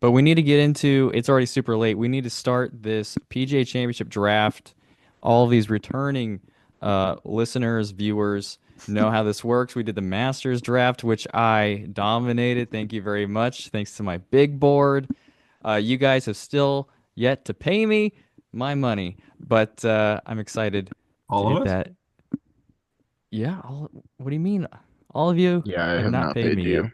But we need to get into, it's already super late. We need to start this PGA Championship draft. All of these returning listeners, viewers know how this works. We did the Masters draft, which I dominated. Thank you very much. Thanks to my big board. You guys have still yet to pay me my money, but I'm excited to All get of us? that. Yeah, what do you mean? All of you Yeah, I have have not not paid paid me yet. you.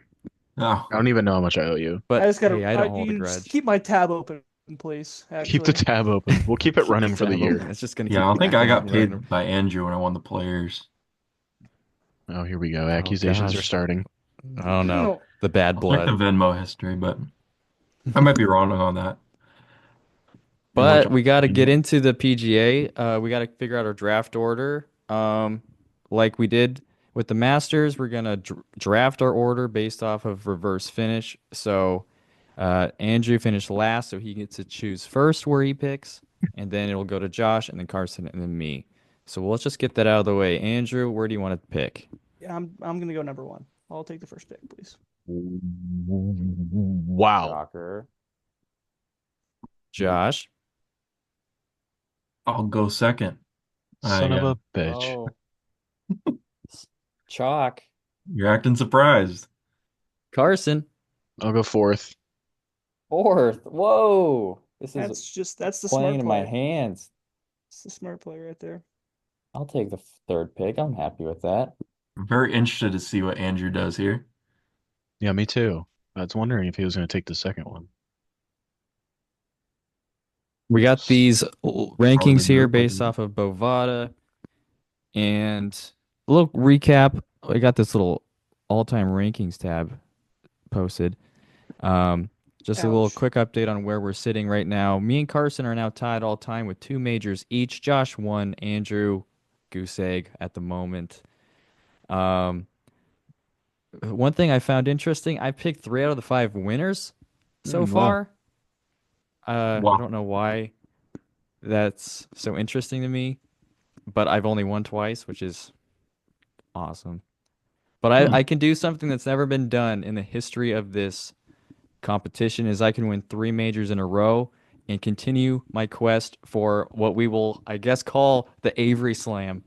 Oh, I don't even know how much I owe you. I But just gotta. hey, I don't You hold a can just grudge. keep my tab open, please. Keep the Actually, tab open. We'll keep it Keep the running for the tab year. open. It's just gonna yeah. I keep don't think I acting got random. paid by Andrew when I won the players. Oh, here we go. Oh Accusations are gosh. starting. Oh no. no. The bad I'll check the blood. Venmo history, but I might be wrong on that. And which But we got to get option? into the PGA. We got to figure out our draft order. Like we did with the Masters, we're gonna draft our order based off of reverse finish. So, Andrew finished last, so he gets to choose first where he picks, and then it'll go to Josh, and then Carson, and then me. So let's just get that out of the way. Andrew, where do you want to pick? Yeah, I'm gonna go number one. I'll take the first pick, please. Wow. Shocker. Josh. I'll go second. Son I of a bitch. Oh, chalk. You're acting surprised. Carson. I'll go fourth. Fourth. Whoa. This is That's the playing smart in my play. hands. It's the smart play right there. I'll take the third pick. I'm happy with that. I'm very interested to see what Andrew does here. Yeah, me too. I was wondering if he was going to take the second one. We got S- these Probably rankings here good. based off of Bovada and a little recap. I got this little all-time rankings tab posted. Um, just a little Ouch. quick update on where we're sitting right now. Me and Carson are now tied all time with two majors each. Josh won, Andrew goose egg at the moment. Um, One thing I found interesting, I picked three out of the five winners so Wow. far. I Wow. don't know why that's so interesting to me, but I've only won twice, which is awesome. But Hmm. I can do something that's never been done in the history of this competition is I can win three majors in a row and continue my quest for what we will, I guess, call the Avery Slam.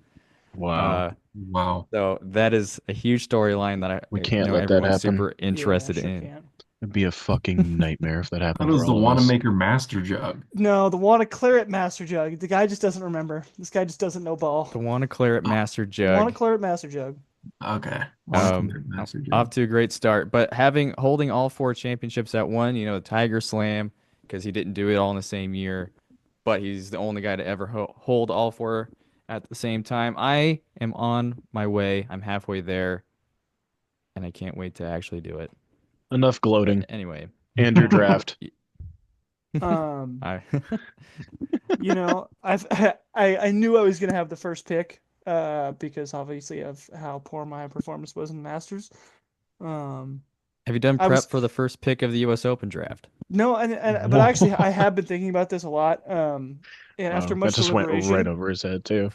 Wow. Uh, Wow. so that is a huge storyline that We I can't know let that everyone's happen. super Yeah, interested sure in. can. It'd be a fucking nightmare if that That happened was for the all of us. Wanamaker Master Jug. No, the Wanna Claret Master Jug. The guy just doesn't remember. This guy just doesn't know The ball. Wanna Claret Oh, Master The Wanna Jug. Claret Master Jug. okay. Wanamaker Master Off Jug. to a great start, but holding all four championships at one, the Tiger Slam, because he didn't do it all in the same year, but he's the only guy to ever hold all four at the same time. I am on my way. I'm halfway there, and I can't wait to actually do it. Enough But gloating. anyway, And your draft. Um, I I knew I was gonna have the first pick, because obviously of how poor my performance was in the Masters. Um, have you done I was prep for the first pick of the U.S. Open draft? no, but actually I have been thinking about this a lot. And after Oh, that much just went right deliberation, over his head too.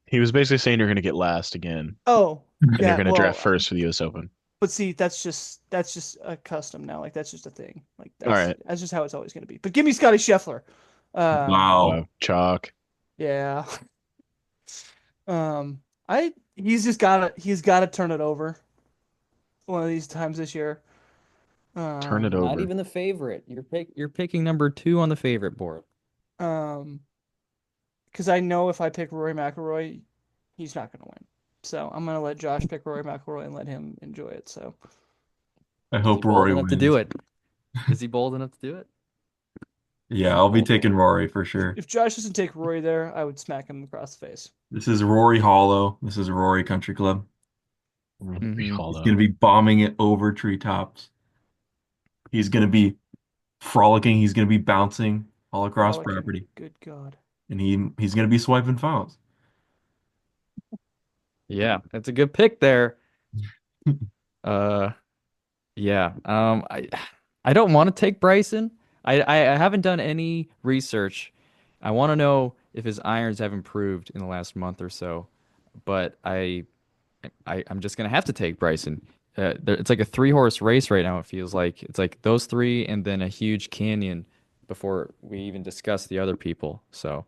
He was basically saying you're going to get last again, oh and you're yeah, going to draft well, first for the U.S. Open. but see, that's just a custom now. Like that's just a thing. Like All right. that's just how it's always gonna be. But give me Scotty Scheffler. Wow. Wow. Chalk. Yeah. I he's gotta turn it over one of these times this year. Turn it Um, Not over. even the favorite. You're picking number two on the favorite board. um, because I know if I pick Rory McIlroy, he's not gonna win. So I'm gonna let Josh pick Rory McIlroy and let him enjoy it. So I Is he hope bold Rory enough to do wins. it? Is he bold enough to do it? Yeah, I'll be Bold, taking bold. Rory for sure. if Josh doesn't take Rory there, I would smack him across the face. This is Rory Hollow. This is Rory Country Club. Rory Hmm He's going to Hollow. be bombing it over treetops. He's going to be frolicking. He's going to be bouncing all across Frolicking. property. Good God. And he's going to be swiping phones. Yeah, that's a good pick there. Uh, yeah. I don't want to take Bryson. I haven't done any research. I want to know if his irons have improved in the last month or so, but I'm just gonna have to take Bryson. it's like a three-horse race right now. It feels like it's like those three and then a huge canyon before we even discuss the other people. So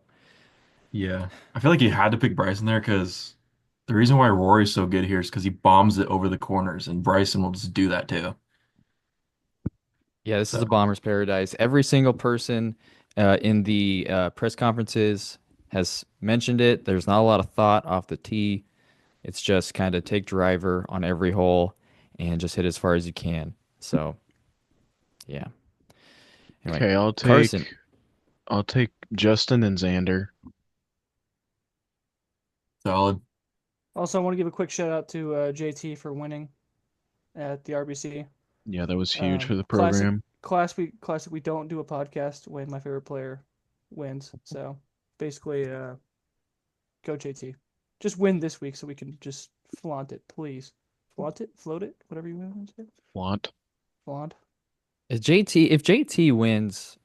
Yeah. I feel like you had to pick Bryson there because the reason why Rory's so good here is because he bombs it over the corners, and Bryson will just do that too. yeah, this is So a bomber's paradise. Every single person in the press conferences has mentioned it. There's not a lot of thought off the tee. It's just kind of take driver on every hole and just hit as far as you can. So yeah. Anyway, Okay, Carson. I'll take Justin and Xander. solid. Also, I want to give a quick shout out to JT for winning at the RBC. Yeah, that was huge for the Classic, program. classic. We don't do a podcast when my favorite player wins. So basically, go JT. Just win this week so we can just flaunt it, please. Flaunt it, float it, whatever you want to say. Want. Flaunt. If JT wins,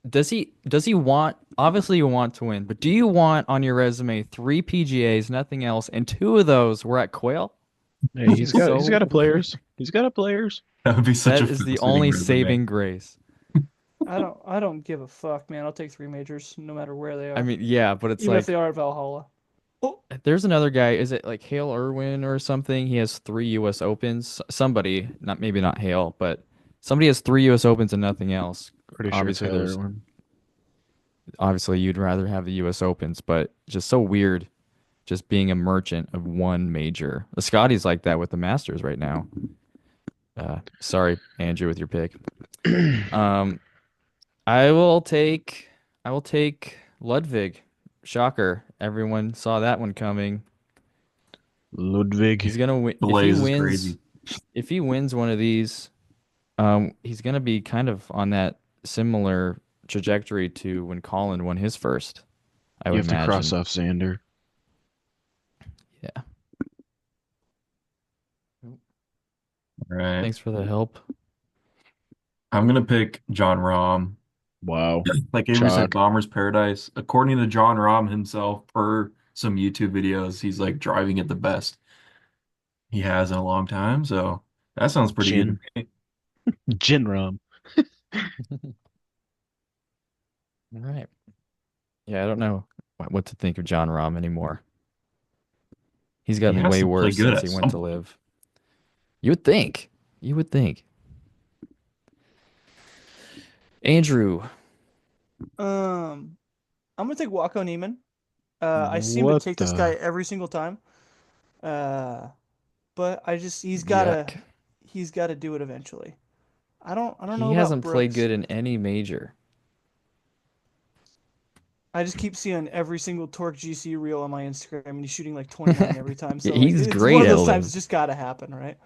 does he want obviously you want to win, but do you want on your resume three PGAs, nothing else, and two of those were at Quail? Hey, Seems he's got so a weird. players. He's got a players. That would be such That a is the fascinating only resume. saving grace. I don't give a fuck, man. I'll take 3 majors no matter where they I are, mean, yeah, but it's even if they like are at Valhalla. Oh, there's another guy. Is it like Hale Irwin or something? He has three U.S. Opens. Somebody, not maybe not Hale, but somebody has three U.S. Opens and nothing else. Pretty sure it's Obviously, Taylor there's one. obviously you'd rather have the U.S. Opens, but just so weird, just being a merchant of one major. The Scotty's like that with the Masters right now. Sorry, Andrew, with your pick. Um, I will take I will take Ludwig. Shocker. Everyone saw that one coming. Ludwig. He's gonna win Blaze is crazy. if he wins one of these, he's gonna be kind of on that similar trajectory to when Colin won his first, I You would have to cross imagine. off Xander. Yeah. All right. Thanks for the help. I'm gonna pick John Rahm. Wow. Like Avery said, Chalk. Bomber's Paradise. According to John Rahm himself, per some YouTube videos, he's like driving it the best he has in a long time. So that sounds pretty good to Jin. me. Jin Rom. All right. Yeah, I don't know what to think of John Rahm anymore. He's He gotten has way to play worse good since at he went to something. live. You would think. You would think. Andrew, um, I'm gonna take Wacko Neiman. I seem to What take this guy the? every single time. Uh, but I just yuck. he's gotta do it eventually. I don't know He about hasn't played Brooks. good in any major. I just keep seeing every single Torque GC reel on my Instagram, and he's shooting like 29 every time. So like, He's it's one great of at those times live. it's just gotta happen, right?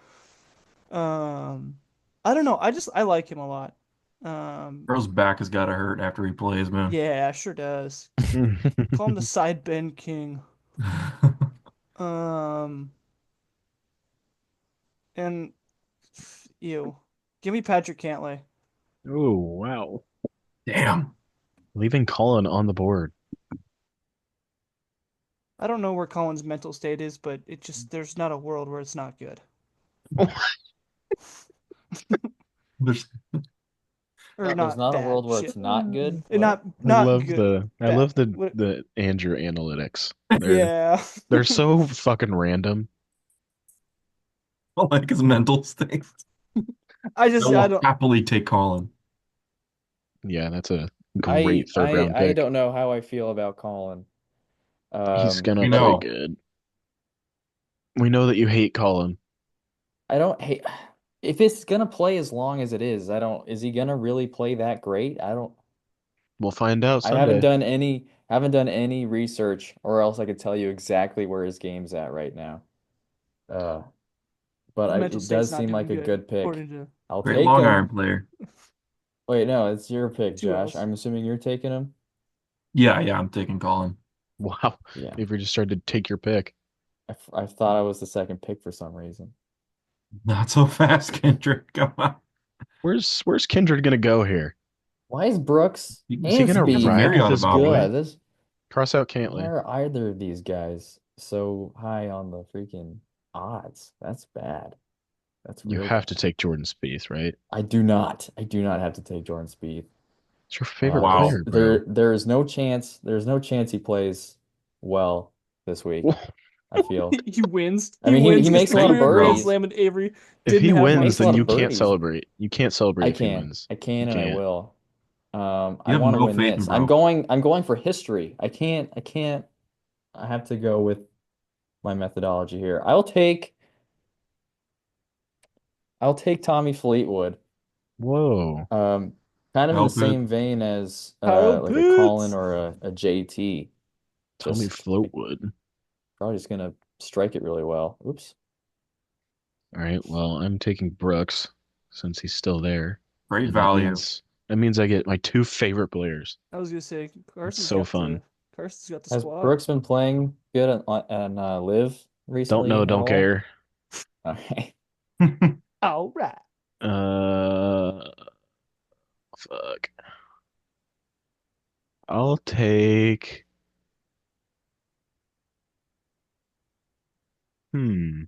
I don't know. I like him a lot. Um, Girl's back has got to hurt after he plays, man. yeah, sure does. Call him the side bend king. Um, and ew, give me Patrick Cantlay. Oh, wow. Damn. Leaving Colin on the board. I don't know where Colin's mental state is, but it just there's not a world where it's not good There's or There's not not a bad. world where it's Shit, not good. What? not good. I Bad. love the What? the Andrew analytics. Yeah. They're so fucking random. like his mental state. I I will don't. happily take Colin. Yeah, that's a I great third I round I pick. don't know how I feel about Colin. He's gonna We play But know. good. We know that you hate Colin. I don't hate if it's gonna play as long as it is. I don't. Is he gonna really play that great? I don't. We'll find out I haven't Sunday. done any research, or else I could tell you exactly where his game's at right now. Uh, but His mental it state's does not seem doing like a good, good pick. according to I'll Great take long iron him. player. Wait, no, it's your pick, two Josh. L's. I'm assuming you're taking him. Yeah, I'm taking Colin. Wow. Yeah, Avery just started to take your pick. I thought I was the second pick for some reason. Not so fast, Kendrick. Come on. Where's Kindred gonna go here? Why is Brooks Is he and gonna He has a Speed ride with Marriott his about him. boy? good? This Cross out Why Cantley. are either of these guys so high on the freaking odds? That's bad. That's You real have to tough. take Jordan Spieth, right? I do not. I do not have to take Jordan Spieth. It's your favorite Wow. player, bro. There is no chance. There's no chance he plays well this week. I feel. He wins. I He mean, wins he his makes a lot of career Grand Bro. birdies. Slam, and Avery If didn't he have He one. wins, makes a then lot you of can't birdies. celebrate. You can't celebrate I if he can. wins. I You can and I can't. will. I You have want to no win faith in this. I'm bro. going. I'm going for history. I can't. I have to go with my methodology here. I'll take Tommy Fleetwood. Whoa. Um, kind of in the Kyle Pitts. same vein as Kyle like a Colin Pitts. or a JT. Tommy Just like, Floatwood. probably just gonna strike it really well. Oops. All right. Well, I'm taking Brooks since he's still there, Great and value. that means I get my two favorite players. I was gonna say It's so fun. Carson's got the Has squad. Brooks been playing good on Live Don't recently know, at don't all? care. Okay. All right. Uh, fuck. I'll take. Hmm.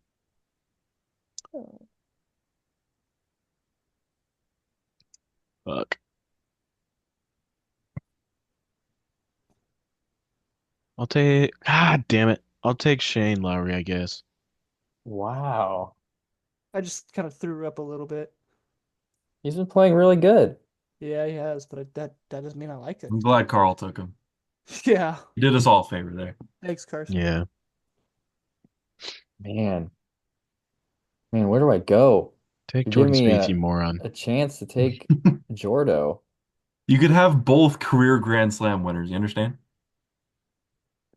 Fuck. I'll take. God damn it. I'll take Shane Lowry, I guess. Wow. I just kind of threw up a little bit. He's been playing really good. Yeah, he has, but that doesn't mean I like it. I'm glad Carl took him. Yeah. He did us all a favor there. Thanks, Carson. Yeah. Man, man, where do I go? Take You give Jordan me Spieth, you moron. a chance to take Jordo. You could have both career Grand Slam winners, you understand?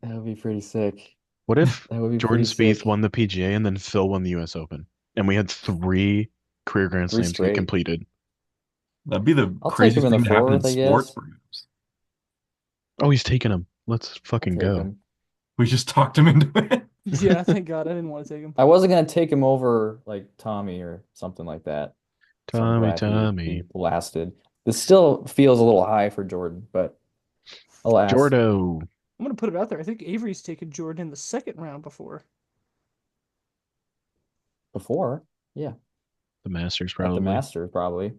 That would be pretty sick. What if That would be Jordan pretty Spieth sick. won the PGA and then Phil won the US Open? And we had three career Grand Three Slams get straight. completed. That'd be the I'll take him craziest in the thing to happen in fourth, I sports, guess. perhaps. Oh, he's taking them. Let's I'll fucking take go. him. We just talked him into it. Yeah, thank God I didn't want to take him. I wasn't gonna take him over like Tommy or something like that. So I'm Tommy, glad he Tommy. lasted. This still feels a little high for Jordan, but alas, Jordo. I'm gonna put it out there. I think Avery's taken Jordan in the second round before. before, yeah, The Masters, at the probably. Masters probably.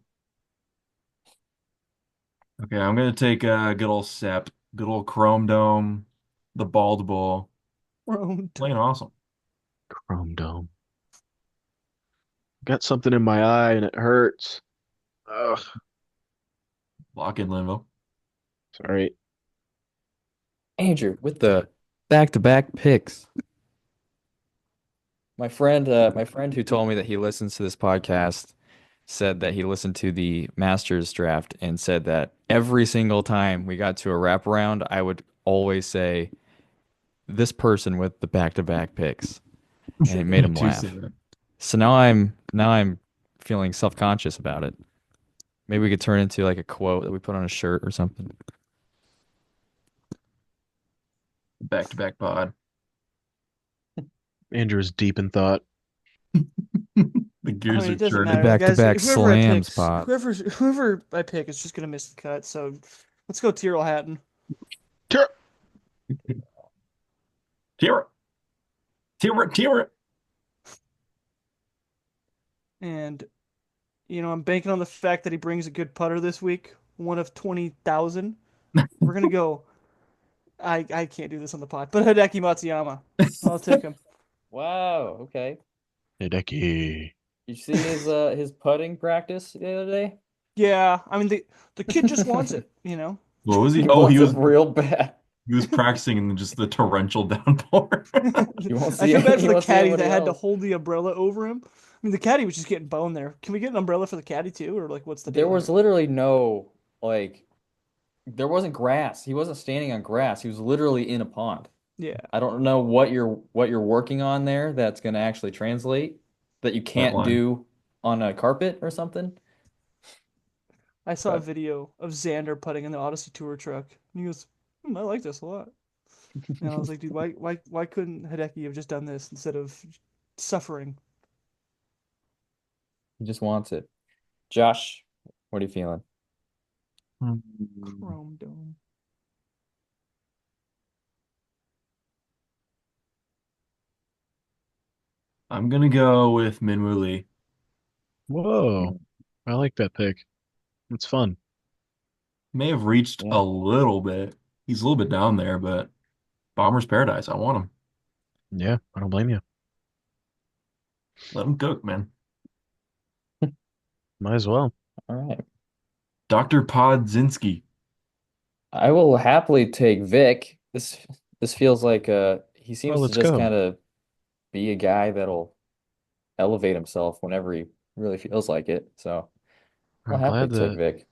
Okay, I'm gonna take good old Sep, good old Chrome Dome, the Bald Bull. Round. Playing awesome. Chrome Dome. Got something in my eye and it hurts. Ugh. Lock in Linville. Sorry. Andrew with the back-to-back picks. My friend who told me that he listens to this podcast said that he listened to the Masters draft and said that every single time we got to a wraparound, I would always say this person with the back-to-back picks, and it made him Two say laugh. that. So now I'm feeling self-conscious about it. Maybe we could turn into like a quote that we put on a shirt or something. Back to back pod. Andrew's deep in thought. The I gears mean, are it doesn't The churning. matter, guys. back-to-back Whoever I pick, slams pod. whoever I pick is just gonna miss the cut. So let's go Tyrrell Hatton. Tara. Tear it. Tear it. Tear it. And I'm banking on the fact that he brings a good putter this week, one of 20,000. We're gonna go. I can't do this on the pod, but Hideki Matsuyama. I'll take him. Wow, okay. Hideki. You see his putting practice the other day? Yeah, I mean the kid just wants it. What was he? He Oh, wants it real bad. he was practicing in just the torrential downpour. You won't I see feel bad for you the won't see caddy that anybody had to else. hold the umbrella over him. I mean, the caddy was just getting boned there. Can we get an umbrella for the caddy too, or like what's the There deal was here? literally no like there wasn't grass. He wasn't standing on grass. He was literally in a pond. Yeah, I don't know what you're working on there that's going to actually translate that you That can't line. do on a carpet or something. I saw a But video of Xander putting in the Odyssey Tour truck, and he goes, I like this a lot." And I was like, "Dude, why couldn't Hideki have just done this instead of suffering?" he just wants it. Josh, what are you feeling? Chrome Dome. I'm gonna go with Minwoo Lee. Whoa. I like that pick. It's fun. May have reached Yeah. a little bit. He's a little bit down there, but Bomber's Paradise. I want him. Yeah, I don't blame you. Let him cook, man. Might as well. All right. Dr. Podzinski. I will happily take Vic. This feels like he Oh, seems to let's just go. kind of be a guy that'll elevate himself whenever he really feels like it. So I'll I'm happily glad take that Vic.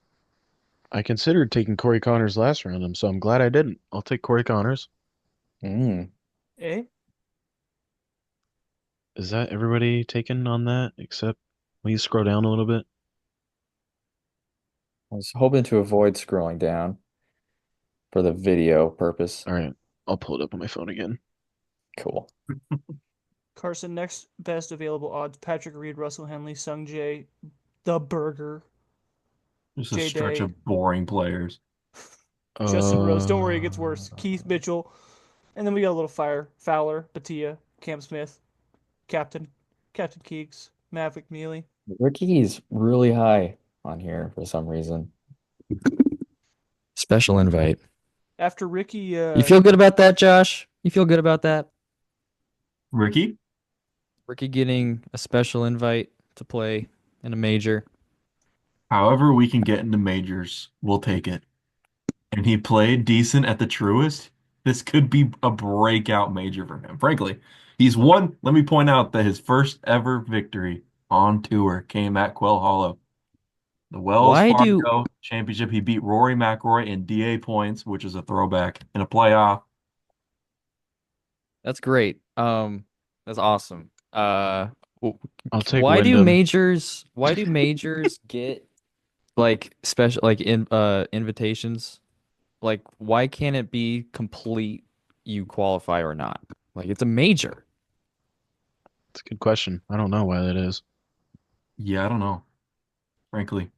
I considered taking Corey Connors last round, so I'm glad I didn't. I'll take Corey Connors. Mm. Eh? Is that everybody taken on that? Except, will you scroll down a little bit? I was hoping to avoid scrolling down for the video purpose. All right, I'll pull it up on my phone again. Cool. Carson, next best available odds: Patrick Reed, Russell Henley, Sung Jae, The Burger, Just a J stretch Day, of boring players. Justin Rose. Don't worry, it gets Uh, worse. Keith Mitchell, and then we got a little fire: Fowler, Batia, Cam Smith, Captain, Captain Keegs, Maverick Neely. Ricky's really high on here for some reason. Special invite. After Ricky, You feel good about that, Josh? You feel good about that? Ricky, Ricky getting a special invite to play in a major. however we can get into majors, we'll take it. And he played decent at the Truist. This could be a breakout major for him. Frankly, he's won. Let me point out that his first ever victory on tour came at Quail Hollow. The Wells Why do Fargo Championship. He beat Rory McIlroy in DA points, which is a throwback in a playoff. That's great. That's awesome. W- I'll take why do Wyndham. majors get like special like invitations? Like why can't it be complete you qualify or not? Like it's a major. It's a good question. I don't know why that is. Yeah, I don't know, frankly,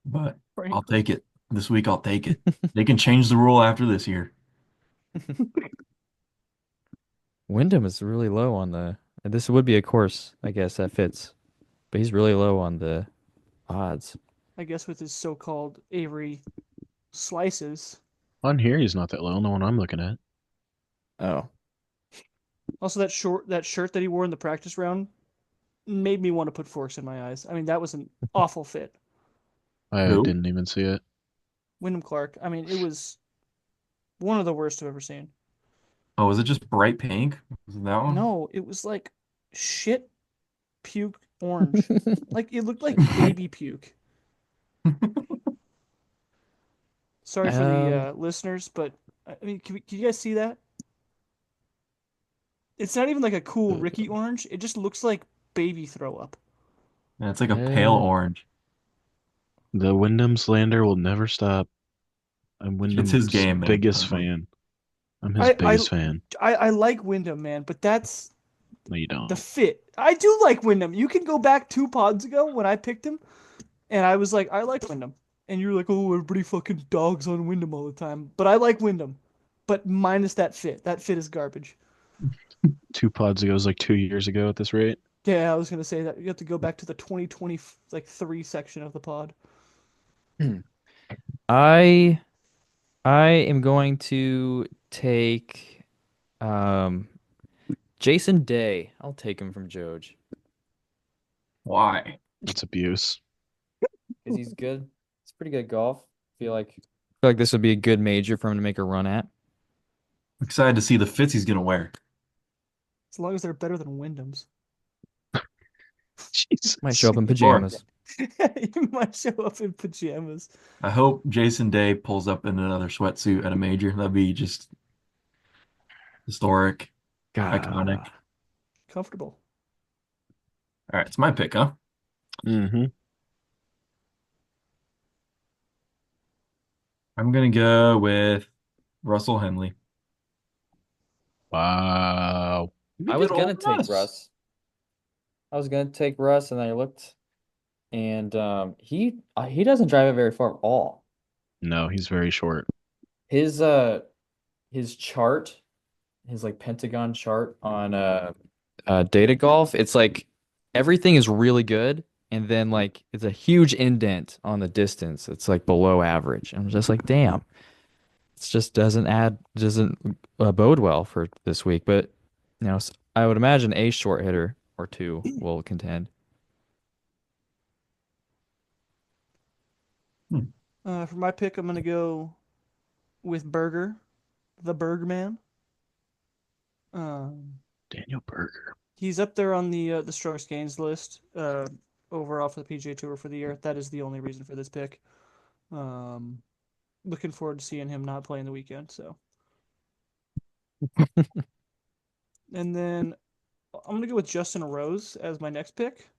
but I'll frankly. take it. This week, I'll take it. They can change the rule after this year. Wyndham is really low on the this would be a course, I guess that fits. But he's really low on the odds. I guess with his so-called Avery slices. On here, he's not that low. The one I'm looking at. Oh. Also, that shirt that he wore in the practice round made me want to put forks in my eyes. I mean, that was an awful fit. I Who? didn't even see it. Wyndham Clark. I mean, it was one of the worst I've ever seen. Oh, was it just bright pink? Was it that one? No, it was like shit puke orange. Like it looked like baby puke. Sorry for the Um, listeners, but I mean, can you guys see that? It's not even like a cool Ricky orange. It just looks like baby throw up. Yeah, it's like a pale uh, orange. The Wyndham slander will never stop. I'm It's his Wyndham's game, man. biggest fan. I'm his I I biggest fan. I like Wyndham, man, but that's No, you the don't. fit. I do like Wyndham. You can go back 2 pods ago when I picked him, and I was like, I like Wyndham, and you were like, oh, everybody fucking dogs on Wyndham all the time, but I like Wyndham, but minus that fit. That fit is garbage. 2 pods ago is like 2 years ago at this rate. Yeah, I was gonna say that you have to go back to the 2020 like 3 section of the pod. I I am going to take um Jason Day. I'll take him from Joj Why? That's abuse. because he's good. It's pretty good golf. I feel like this would be a good major for him to make a run at. I'm excited to see the fits he's gonna wear. As long as they're better than Wyndham's. Might show Jesus. up in Lord, pajamas. You might show up in pajamas. I hope Jason Day pulls up in another sweatsuit at a major. That'd be just historic, iconic. God. Comfortable. All right, it's my pick, huh? Mm-hmm. I'm gonna go with Russell Henley. Wow. Look I at was good gonna old take Russ. Russ. I was gonna take Russ, and then I looked, and he doesn't drive it very far at all. No, he's very short. His his chart, his like Pentagon chart on Data Golf, it's like everything is really good, and then like it's a huge indent on the distance. It's like below average. I'm just like, damn, it just doesn't bode well for this week. But I would imagine a short hitter or two will contend. Hmm. For my pick, I'm gonna go with Berger, the Bergman. Um, Daniel Berger. he's up there on the strokes gains list overall for the PGA Tour for the year. That is the only reason for this pick. Um, looking forward to seeing him not playing the weekend. So, and then I'm gonna go with Justin Rose as my next pick.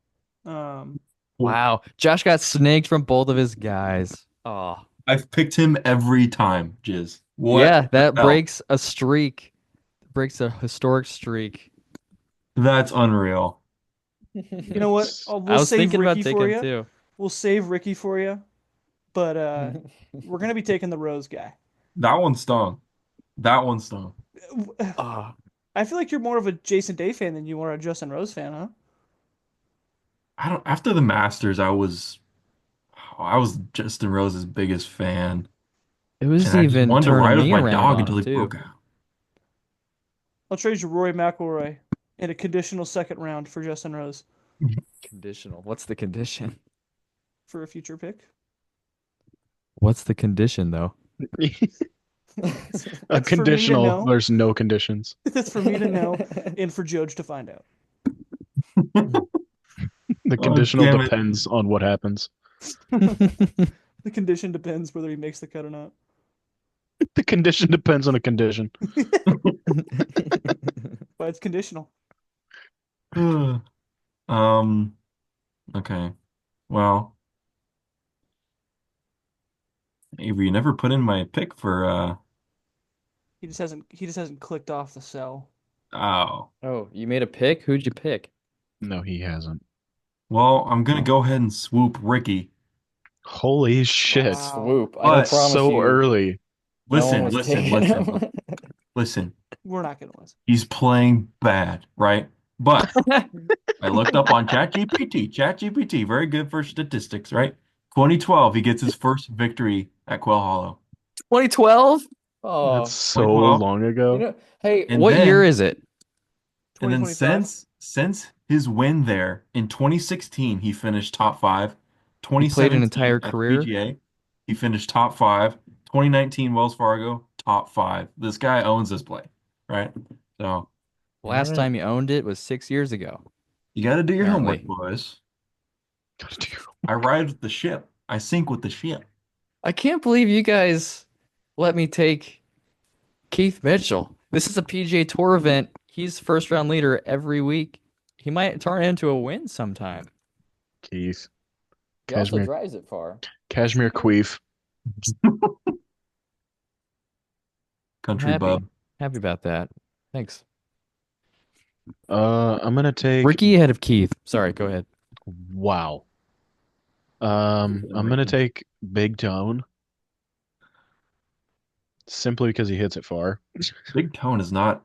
Um, Well, Wow, Josh got snaked from both of his guys. Oh, I've picked him every time, Jizz. What yeah, the that hell? breaks a streak, breaks a historic streak. That's unreal. you know what? Oh, I we'll was save thinking about Ricky taking for him you. too. We'll save Ricky for you, but we're gonna be taking the Rose guy. That one stung. That one stung. Oh, I feel like you're more of a Jason Day fan than you are a Justin Rose fan, huh? I don't. After the Masters, I was Justin Rose's biggest fan, it and was I just even wanted to turning ride with me my around dog on until him he too. broke out. I'll trade you Rory McIlroy in a conditional second round for Justin Rose Conditional. What's the condition? for a future pick. What's the condition though? A That's for me to conditional. know. There's no conditions. That's for me to know, and for Judge to find out. The Oh, conditional damn it. depends on what happens. The condition depends whether he makes the cut or not. The condition depends on a condition. But it's conditional. Um, okay. Well, Avery, you never put in my pick for He just hasn't clicked off the cell. oh. Oh, you made a pick? Who'd you pick? No, he hasn't. Well, I'm gonna go ahead and swoop Ricky. Holy shit. Wow. Swoop. I But That's promise so you, early. no one listen, was listen, taking listen, him. listen. We're not gonna listen. He's playing bad, right? But I looked up on ChatGPT. ChatGPT, very good for statistics, right? 2012, he gets his first victory at Quail Hollow. 2012? That's Oh, so 2012. long ago. hey, And what year then is it? and then 2025. since his win there in 2016, he finished top five. He played an 2017 entire at the career. PGA, he finished top five. 2019 Wells Fargo, top five. This guy owns this play, right? So Last Alright. time he owned it was 6 years ago, you got to do your homework, apparently. boys. Gotta do- I ride with the ship. I sink with the ship. I can't believe you guys let me take Keith Mitchell. This is a PGA Tour event. He's first round leader every week. He might turn into a win sometime. Keith. He also Cashmere. drives it far. Cashmere Queef. I'm Country happy. bub. Happy about that. Thanks. I'm gonna take Ricky ahead of Keith. Sorry, go ahead. wow. I'm gonna take Big Tone simply because he hits it far. Big Tone is not.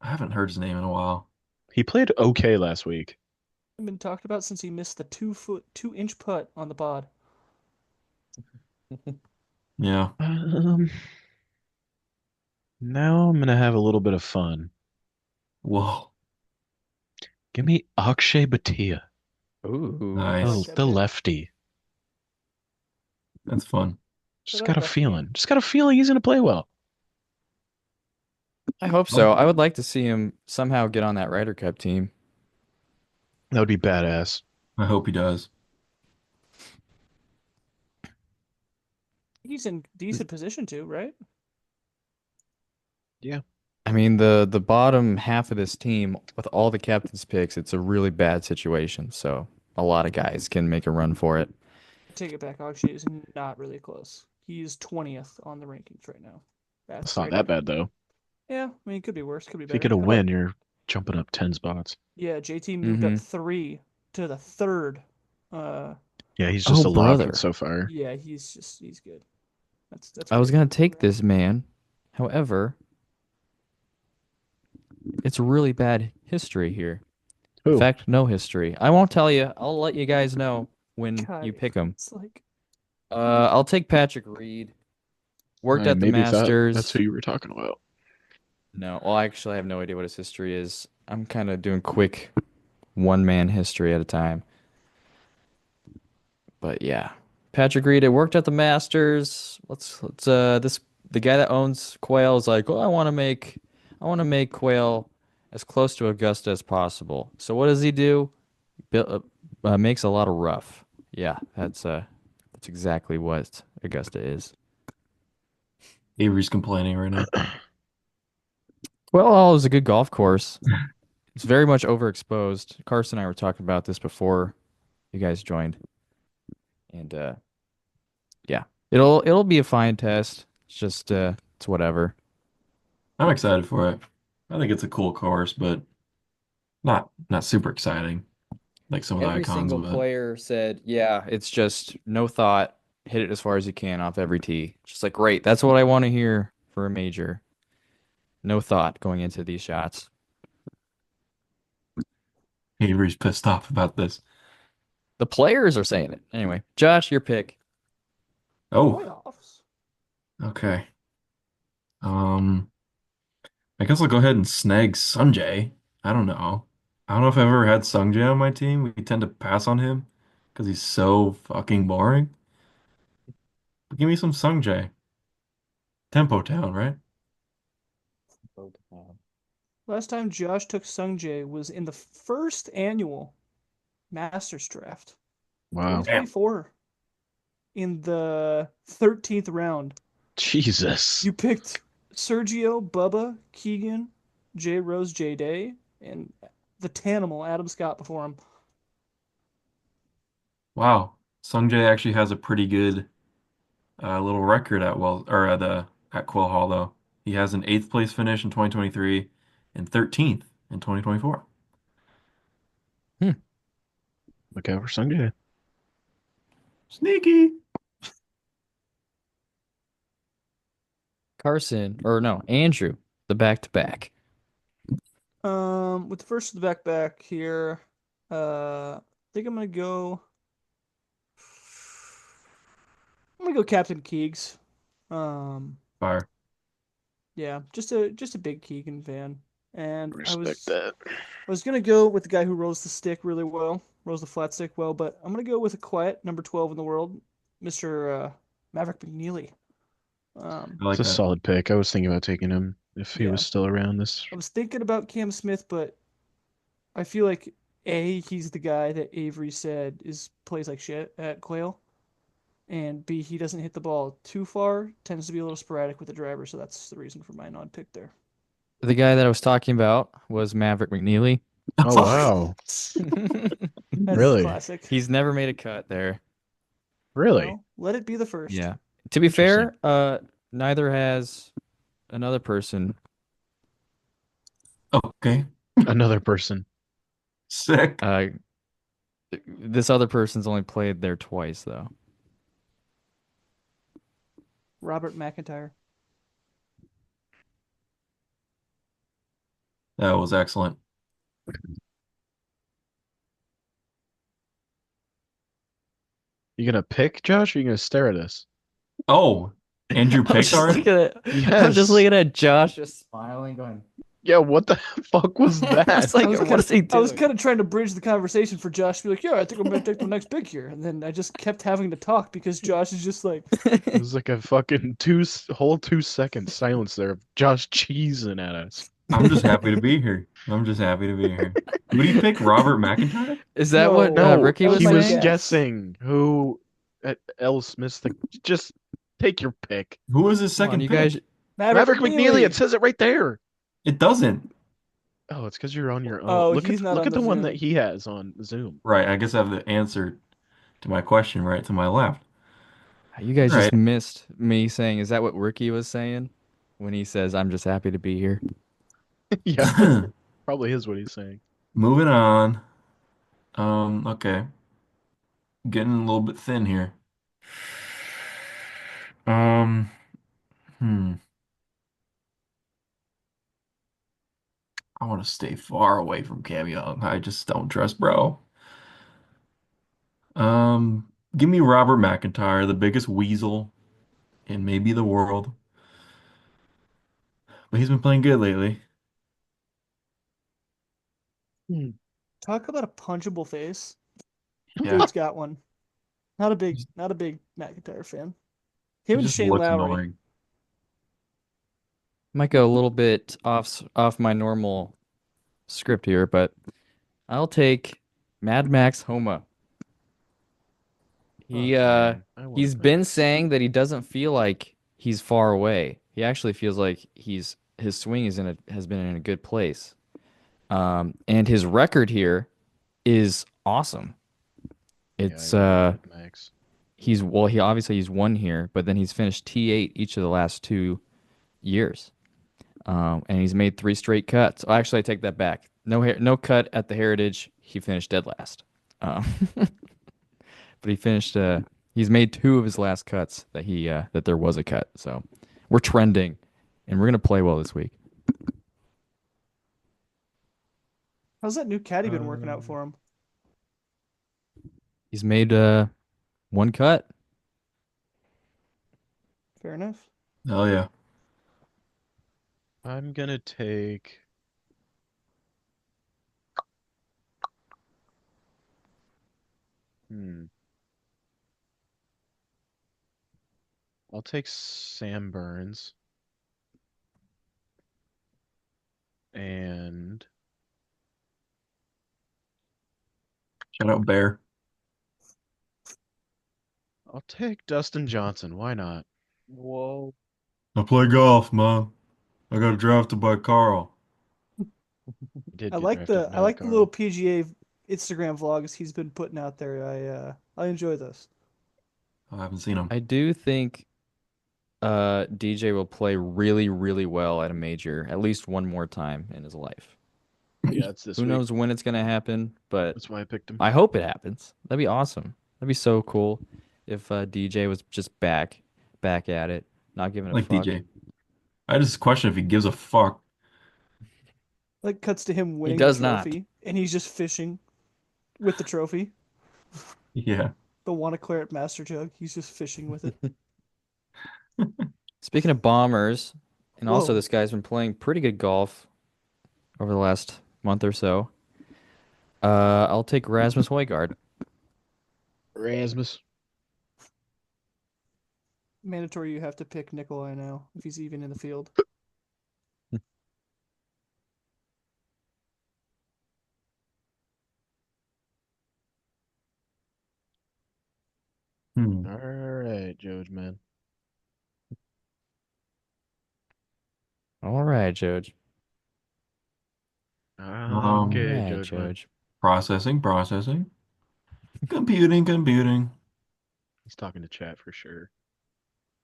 I haven't heard his name in a while. He played okay last week. Been talked about since he missed the 2-inch putt on the pod. Yeah. Now I'm gonna have a little bit of fun. Whoa. Give me Akshay Bhatia, Ooh. I Nice. like that the pick. lefty. That's fun. Just I got like a that. feeling. Just got a feeling he's gonna play well. I hope so. I would like to see him somehow get on that Ryder Cup team. That would be badass. I hope he does. He's in decent position too, right? I mean, the bottom half of this team, with all the captain's picks, it's a really bad situation. So a lot of guys can make a run for it. Take it back. Akshay is not really close. He's 20th on the rankings right now. It's That's not that bad though. Yeah, I mean, it could be worse. Could be If you better. get a I like- win, you're jumping up 10 spots. Yeah, JT moved up Mm-hmm. 3 to the 3rd. Yeah, he's just Oh, a lock brother. so far. Yeah, he's good. That's I was great. gonna take this man. However, it's really bad history here. In Who? fact, no history. I won't tell you. I'll let you guys know when God, you pick him. it's like I'll take Patrick Reed. Worked I at the maybe thought that's Masters. who you were talking about. No, well, actually, I have no idea what his history is. I'm kind of doing quick one-man history at a time. But yeah, Patrick Reed. It worked at the Masters. Let's this the guy that owns Quail is like, oh, I want to make Quail as close to Augusta as possible. So what does he do? Makes a lot of rough. Yeah, that's exactly what Augusta is. Avery's complaining right now. Quail is a good golf course. It's very much overexposed. Carson and I were talking about this before you guys joined, and yeah, it'll be a fine test. It's just it's whatever. I'm excited for it. I think it's a cool course, but not super exciting like some of the Every icons single of it. player said, yeah, it's just no thought, hit it as far as you can off every tee. Just like, great, that's what I want to hear for a major. No thought going into these shots. Avery's pissed off about this. The players are saying it. Anyway, Josh, your pick. Oh, playoffs. okay. Um, I guess I'll go ahead and snag Sunjay. I don't know. I don't know if I've ever had Sungjae on my team. We tend to pass on him because he's so fucking boring. But give me some Sungjae. Tempo Town, right? Last time Josh took Sungjae was in the first annual Masters draft, Wow. Damn. 2024, in the 13th round. Jesus. You picked Sergio, Bubba, Keegan, J Rose, J Day, and the Tanimal Adam Scott before him. Wow. Sungjae actually has a pretty good little record at well or at Quail Hall though. He has an eighth place finish in 2023 and 13th in 2024. Hmm. Look out for Sunday. Sneaky. Carson, or no, Andrew, the back to back. With the first of the back here, I think I'm gonna go Captain Keegs. Um, Fire. yeah, just a big Keegan fan. And I Respect was that. I was gonna go with the guy who rolls the stick really well, rolls the flat stick well, but I'm gonna go with a quiet number 12 in the world, Mr. Maverick McNeely. Um, I It's like a that. solid pick. I was thinking about taking him if he was yeah, still around this. I was thinking about Cam Smith, but I feel like A, he's the guy that Avery said is plays like shit at Quail, and B, he doesn't hit the ball too far, tends to be a little sporadic with the driver, so that's the reason for my non-pick there. The guy that I was talking about was Maverick McNeely. Oh, wow. That's Really? classic. He's never made a cut there. Really? Well, let it be the first. Yeah. To be Interesting. fair, neither has another person. Okay. Another person. Sick. Uh, this other person's only played there twice though. Robert McIntyre. That was excellent. You gonna pick, Josh, or you gonna stare at us? Oh, Andrew I'm picked just already? looking at I'm just Yes. looking at Josh just smiling, going, Yeah, what the fuck was that? it's like, I was what kind is he I was doing? kind of trying to bridge the conversation for Josh to be like, yeah, I think I'm gonna take the next pick here, and then I just kept having to talk because Josh is just like, It was like a fucking whole 2 second silence there of Josh cheesing at us. I'm just happy to be here. I'm just happy to be here. Who do you pick? Robert McIntyre? Is that what no, No, Ricky that was was he my was saying? guess. guessing who else missed the. Just take your pick. Who was his Come on, second you guys. pick? Maverick Maverick McNeely. It McNeely. says it right there. It doesn't. Oh, it's because you're on your own. Oh, Look at he's not look on at the the one that Zoom. he has on Zoom. Right. I guess I have the answer to my question right to my left. You guys All just right. missed me saying, is that what Ricky was saying when he says, I'm just happy to be here? Yeah, probably is what he's saying. Moving on. Okay. Getting a little bit thin here. Um, I want want to stay far away from Cam Young. I just don't trust bro. Give me Robert McIntyre, the biggest weasel in maybe the world. But he's been playing good lately. Talk about a punchable face. Yeah, Dude's got one. Not a big McIntyre fan. Him he and just Shane looks Lowry. annoying. Might go a little bit off my normal script here, but I'll take Mad Max Homa. Oh He man, I he's love been Max. saying that he doesn't feel like he's far away. He actually feels like his swing has been in a good place. And his record here is awesome. Yeah, I It's agree with Max. he's won here, but then he's finished T8 each of the last 2 years. And he's made 3 straight cuts. Oh, actually, I take that back. No cut at the Heritage. He finished dead last. Um, but he's made 2 of his last cuts that there was a cut. So we're trending, and we're gonna play well this week. How's that new caddy been working out Um, for him? He's made 1 cut. Fair enough. Oh yeah. I'm gonna take. Hmm. I'll take Sam Burns and Shout out Bear. I'll take Dustin Johnson. Why not? Whoa. I play golf, Mom. I got drafted by Carl. He did I get like drafted the I by like the little Carl. PGA Instagram vlogs he's been putting out there. I enjoy those. I haven't seen him. I do think DJ will play really, really well at a major at least one more time in his life. Yeah, it's this Who week. knows when it's gonna happen, but That's why I picked him. I hope it happens. That'd be awesome. That'd be so cool if DJ was just back at it, not giving a Like fuck. DJ. I just question if he gives a fuck. Like cuts to him He winning the does not. trophy, and he's just fishing with the trophy. Yeah. The Wanna Claret Master Jug. He's just fishing with it. Speaking of bombers, and also Whoa. this guy's been playing pretty good golf over the last month or so. I'll take Rasmus Højgaard. Erasmus. Mandatory, you have to pick Nikolai now if he's even in the field. Hmm. All right, Joj, man. All right, Joj. All Okay, right, Joj, man. Joj. Processing. Computing. He's talking to chat for sure.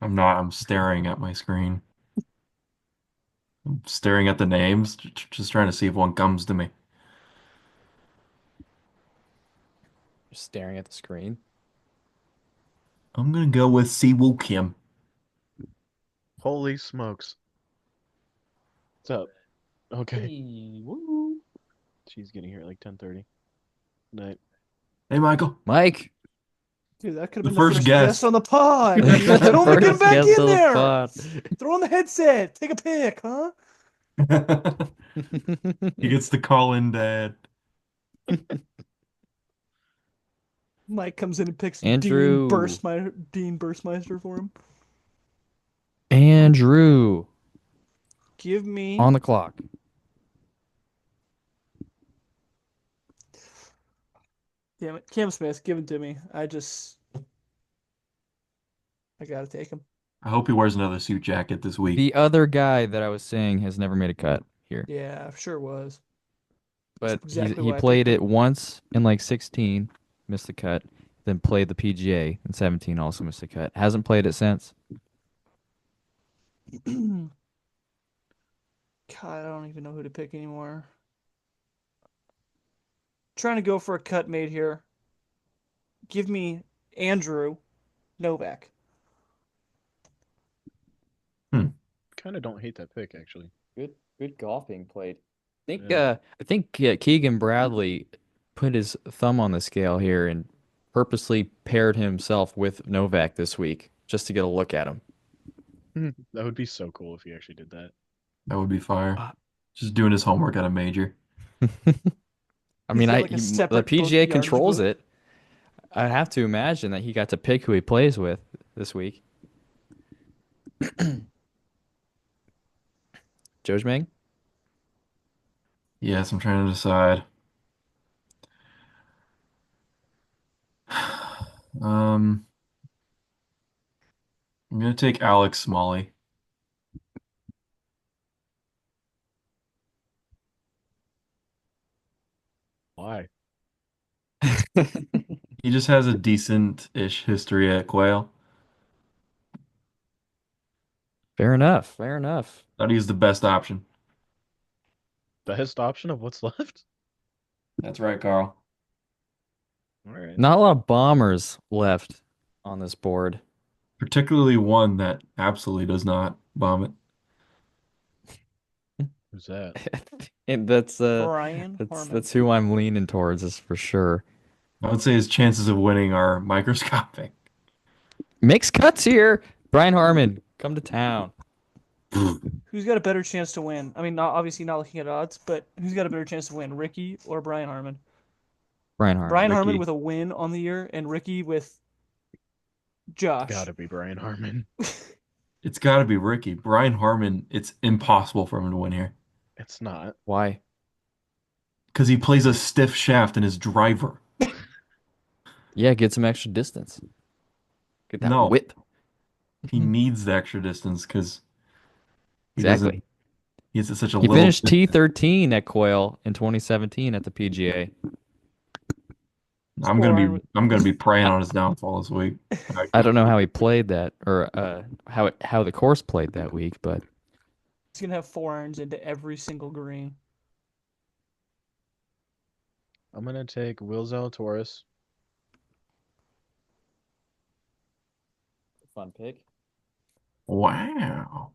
I'm not. I'm staring at my screen. I'm staring at the names, just trying to see if one comes to me. Just staring at the screen. I'm gonna go with Siwoo Kim. Holy smokes. What's up? Okay. Hey, woo. She's getting here at like 10:30. Night. Hey, Michael. Mike. Dude, that could have The been first the first guest. guest on the pod. Dude. Tell him to get First back guest in of the there. pod. Throw on the headset. Take a pic, huh? He gets to call in dad. Mike comes in and picks Andrew. Dean Burstmeister for him. Andrew Give me on the clock. damn it, Cam Smith. Give it to me. I gotta take him. I hope he wears another suit jacket this week. The other guy that I was saying has never made a cut here, Yeah, sure was. but exactly he why I played picked it once in like 16, missed the cut. Then played the PGA in 17, also missed the cut. Hasn't played it since. God, I don't even know who to pick anymore. Trying to go for a cut made here. Give me Andrew Novak. Hmm. Kind of don't hate that pick, actually. Good golf being played. Yeah. I think Keegan Bradley put his thumb on the scale here and purposely paired himself with Novak this week just to get a look at him. That would be so cool if he actually did that. That would be fire. Uh, Just doing his homework at a major. I He's mean, got like a the separate PGA yardage controls book. it. I have to imagine that he got to pick who he plays with this week. Jojmang? Yes, I'm trying to decide. Um, I'm gonna take Alex Smalley. Why? He just has a decent-ish history at Quail. Fair enough. Fair enough. Thought he was the best option. Best option of what's left? That's right, Carl. All right. Not a lot of bombers left on this board. Particularly one that absolutely does not bomb it. Who's that? And Brian Harmon. that's who I'm leaning towards, is for sure. I would say his chances of winning are microscopic. Mixed cuts here. Brian Harmon, come to town. Who's got a better chance to win? I mean, not obviously not looking at odds, but who's got a better chance to win, Ricky or Brian Harmon? Brian Harmon. Brian Harmon Ricky. with a win on the year, and Ricky with Josh. Gotta be Brian Harmon. It's got to be Ricky. Brian Harmon, it's impossible for him to win here It's not. Why? because he plays a stiff shaft in his driver. Yeah, get some extra distance. Get that No, whip. he needs the extra distance because he Exactly. doesn't. He has such a He little finished distance. T13 at Quail in 2017 at the PGA. I'm gonna be preying on his downfall this week. I don't know how he played that, or how the course played that week, but He's gonna have 4 irons into every single green. I'm gonna take Will Zalatoris. fun pick. Wow.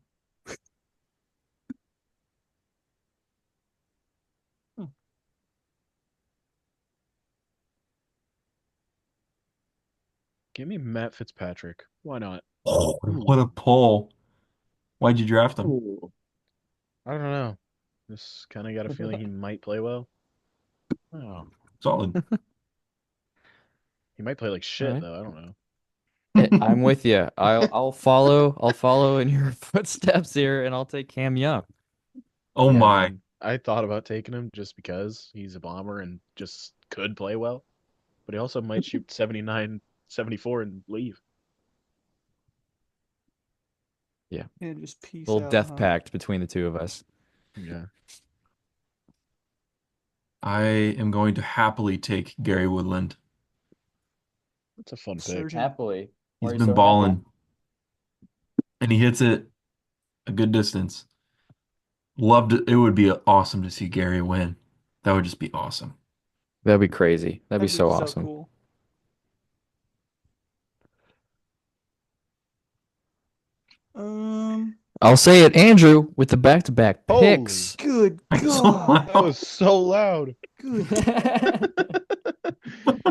Give me Matt Fitzpatrick. Why not? Oh, what a pull. Why'd you draft him? Ooh. I don't know. Just kind of got a feeling he might play well. Oh, Solid. he might play like shit Alright. though. I don't know. I'm with you. I'll follow in your footsteps here, and I'll take Cam Young. Oh Yeah, I my. mean, I thought about taking him just because he's a bomber and just could play well, but he also might shoot 79, 74 and leave. And just peace Little out, death huh? pact between the two of us. Yeah. I am going to happily take Gary Woodland. That's a fun pick. Surgeon. Happily. He's been balling. And he hits it a good distance. Loved it. It would be awesome to see Gary win. That would just be awesome. That'd be crazy. That'd be so so awesome. cool. I'll say it, Andrew, with the back-to-back Holy picks. Good I'm so God. That was so loud. Good.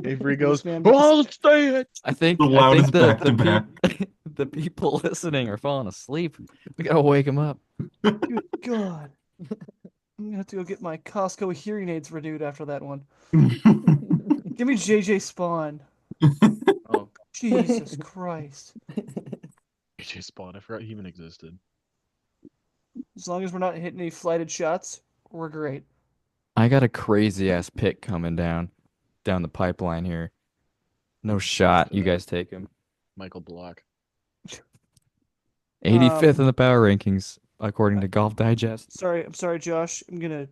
Avery goes, Man, "Oh, stay it." I think The I think loudest the back-to-back. the people listening are falling asleep. We gotta wake them up. Good God. I'm gonna have to go get my Costco hearing aids renewed after that one. Give me JJ Spawn. Oh. Jesus Christ. AJ Spawn, I forgot he even existed. As long as we're not hitting any flighted shots, we're great. I got a crazy ass pick coming down the pipeline here. No shot. You guys take him. Michael Block. 85th in the power rankings, according to Golf Digest. I'm sorry, Josh. I'm gonna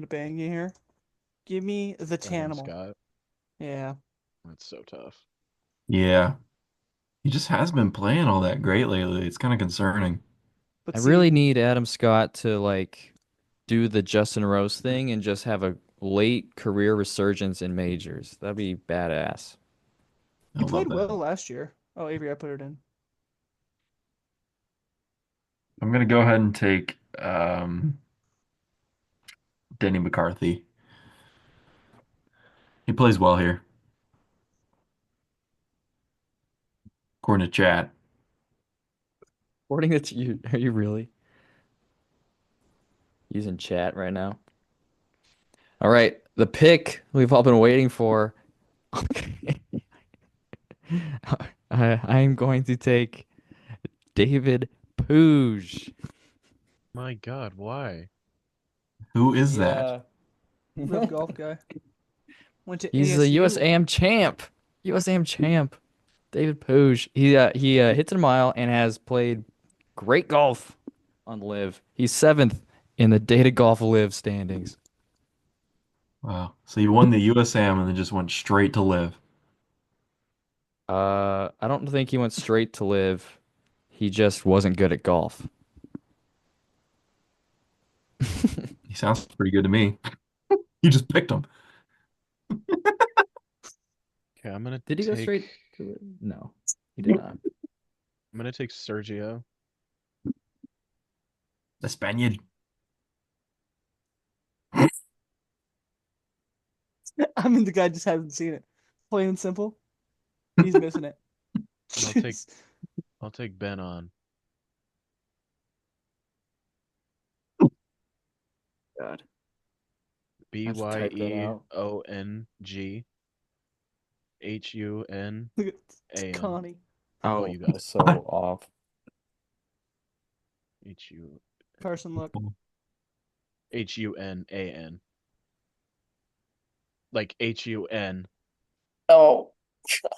bang you here. Give me the Ryan Tanimal. Scott. Yeah. That's so tough. Yeah. He just has been playing all that great lately. It's kind of concerning. But I see, really need Adam Scott to do the Justin Rose thing and just have a late career resurgence in majors. That'd be badass. I he love played that. well last year. Oh, Avery, I put it in. I'm gonna go ahead and take Denny McCarthy. He plays well here, according to chat. According to you, are you really using chat right now? All right, the pick we've all been waiting for. I am going to take David Pooge. My God, why? Who is He, that? uh, Rev golf guy. Went to He's a ASU. USAM champ. USAM champ. David Pooge. He hits it a mile and has played great golf on Live. He's seventh in the Data Golf Live standings. Wow. So you won the USAM and then just went straight to live. I don't think he went straight to Live. He just wasn't good at golf. He sounds pretty good to me. You just picked him. Okay, I'm gonna Did he go take. straight to Live? No, he did not. I'm gonna take Sergio. The Spaniard. I mean, the guy just hasn't seen it. Plain and simple. He's missing it. And I'll take Ben on. God. B have to Y type that E out. O N G HunanA. Look at Connie. Oh, you got it. So off. H-U Carson, look. Hunan. Like Hunan. Oh,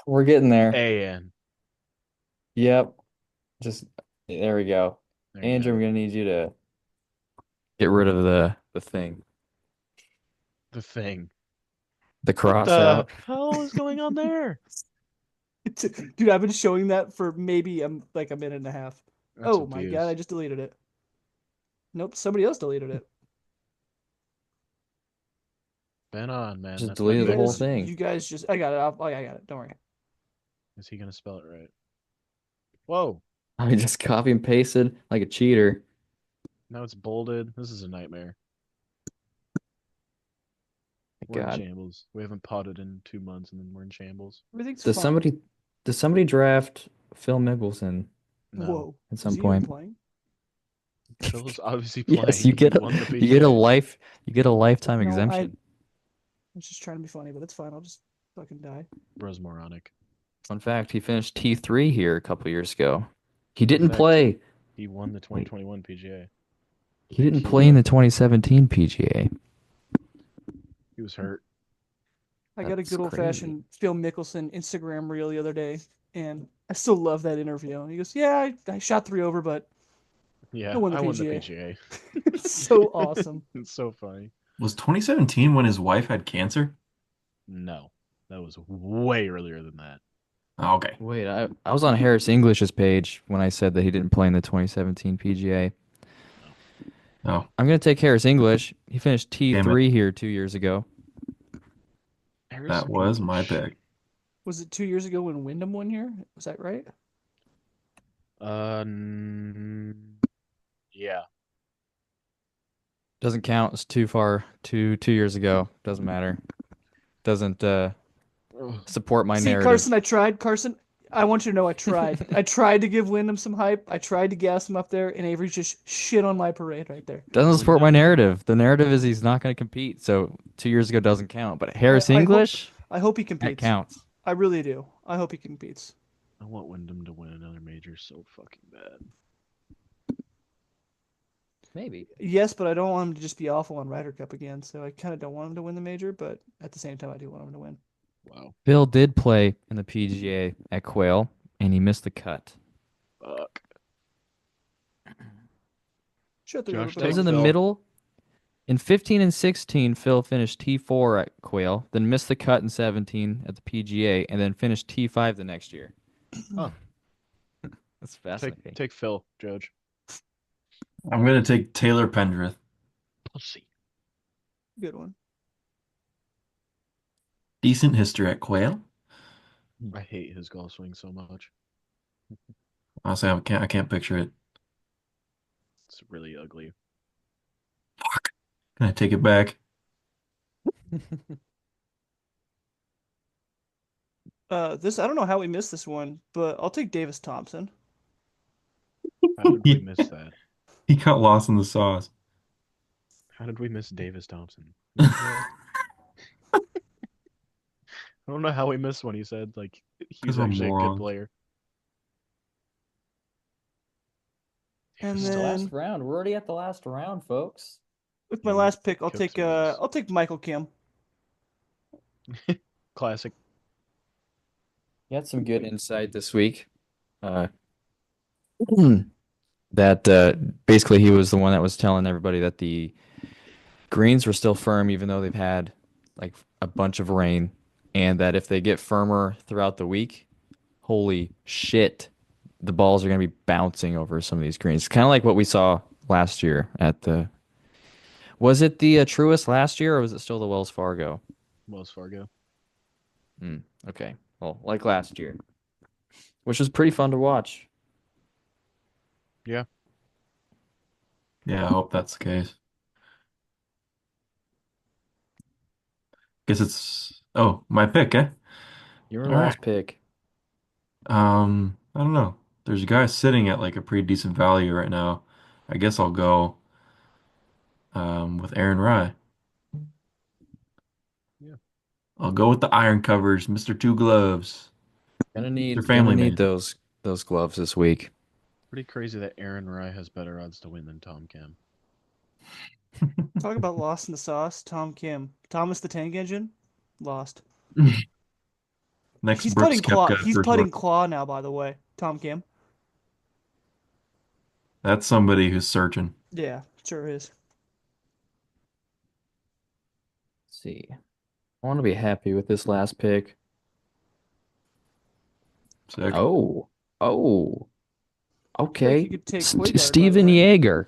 we're getting there. Yep. Just there we go. There you Andrew, go. I'm gonna need you to get rid of the thing, The thing. the cross The out. hell is going on there? Dude, I've been showing that for maybe like a minute and a half. That's Oh my god, I abuse. just deleted it. Nope, somebody else deleted it. Ben on, man. Just That's my deleted the pick. whole thing. You guys just, I got it. I got it. Don't worry. Is he gonna spell it right? Whoa. I just copy and pasted like a cheater. Now it's bolded. This is a nightmare. My We're in God. shambles. We haven't potted in 2 months and then we're in shambles. Everything's Does fine. somebody draft Phil Mickelson No. Whoa. at Is some he even point? playing? Phil's obviously Yes, playing. He won the PGA. you get a lifetime No, exemption. I'm just trying to be funny, but that's fine. I'll just fucking die. Bro's moronic. Fun fact, he finished T3 here a couple years ago. He Fun didn't fact, play. He won the 2021 PGA. He didn't play in the 2017 PGA. He was hurt. I got a That's good old crazy. fashioned Phil Mickelson Instagram reel the other day, and I still love that interview. And he goes, "Yeah, I shot 3 over, but Yeah, I won the I won the PGA." PGA. It's so awesome. It's so funny. Was 2017 when his wife had cancer? No, that was way earlier than that. Oh, okay. Wait, I was on Harris English's page when I said that he didn't play in the 2017 PGA. Oh, I'm gonna take Harris English. He finished damn it. T3 here 2 years ago. Harris That was my English. pick. Was it 2 years ago when Wyndham won here? Was that right? Yeah. Doesn't count. It's too far. 2 years ago. Doesn't matter. Doesn't support my See, narrative. Carson, I tried. Carson, I want you to know I tried. I tried to give Wyndham some hype. I tried to gas him up there, and Avery just shit on my parade right there. Doesn't support my Wyndham. narrative. The narrative is he's not going to compete. So 2 years ago doesn't count. But Harris I hope- English, I hope he that competes. counts. I really do. I hope he competes. I want Wyndham to win another major so fucking bad. Maybe. Yes, but I don't want him to just be awful on Ryder Cup again. So I kind of don't want him to win the major, but at the same time, I do want him to win. Wow. Phil did play in the PGA at Quail, and he missed the cut. Fuck. Shut the Josh, That take was in the Phil. middle. In 15 and 16, Phil finished T4 at Quail, then missed the cut in 17 at the PGA, and then finished T5 the next year. Huh. That's fascinating. Take Phil, Judge. I'm going to take Taylor Pendrith. Pussy. Good one. Decent history at Quail. I hate his golf swing so much. Honestly, I can't picture it. It's really ugly. Fuck. Can I take it back? This I don't know how we missed this one, but I'll take Davis Thompson. How did we miss that? He got lost in the sauce. How did we miss Davis Thompson? Who was that? I don't know how we missed when he said like Because he's we're actually a good morons. player. And Davis The last then Thompson. round. We're already at the last round, folks. with my Yeah, we last pick, cooked some ass. I'll take Michael Kim. Classic. You had some good insight this week. Uh, that basically he was the one that was telling everybody that the greens were still firm even though they've had like a bunch of rain, and that if they get firmer throughout the week, holy shit, the balls are going to be bouncing over some of these greens. Kind of like what we saw last year at the. Was it the Truist last year or was it still the Wells Fargo? Wells Fargo. Hmm. Okay. Well, like last year, which was pretty fun to watch. Yeah. Yeah, I hope that's the case. Guess it's my pick, eh? Your All right. last pick. I don't know. There's a guy sitting at like a pretty decent value right now. I guess I'll go with Aaron Rye. Yeah. I'll go with the iron covers, Mr. Two Gloves. They're Gonna family need man. those gloves this week. Pretty crazy that Aaron Rye has better odds to win than Tom Kim. Talk about lost in the sauce. Tom Kim, Thomas the Tank Engine, lost. Next Brooks Koepka He's first order. putting claw now. By the way, Tom Kim. That's somebody who's searching. Yeah, sure is. Let's see. I want to be happy with this last pick. Sick. Oh, oh, I feel like okay. you could take St Hoygaard, by the Steven way. Yeager,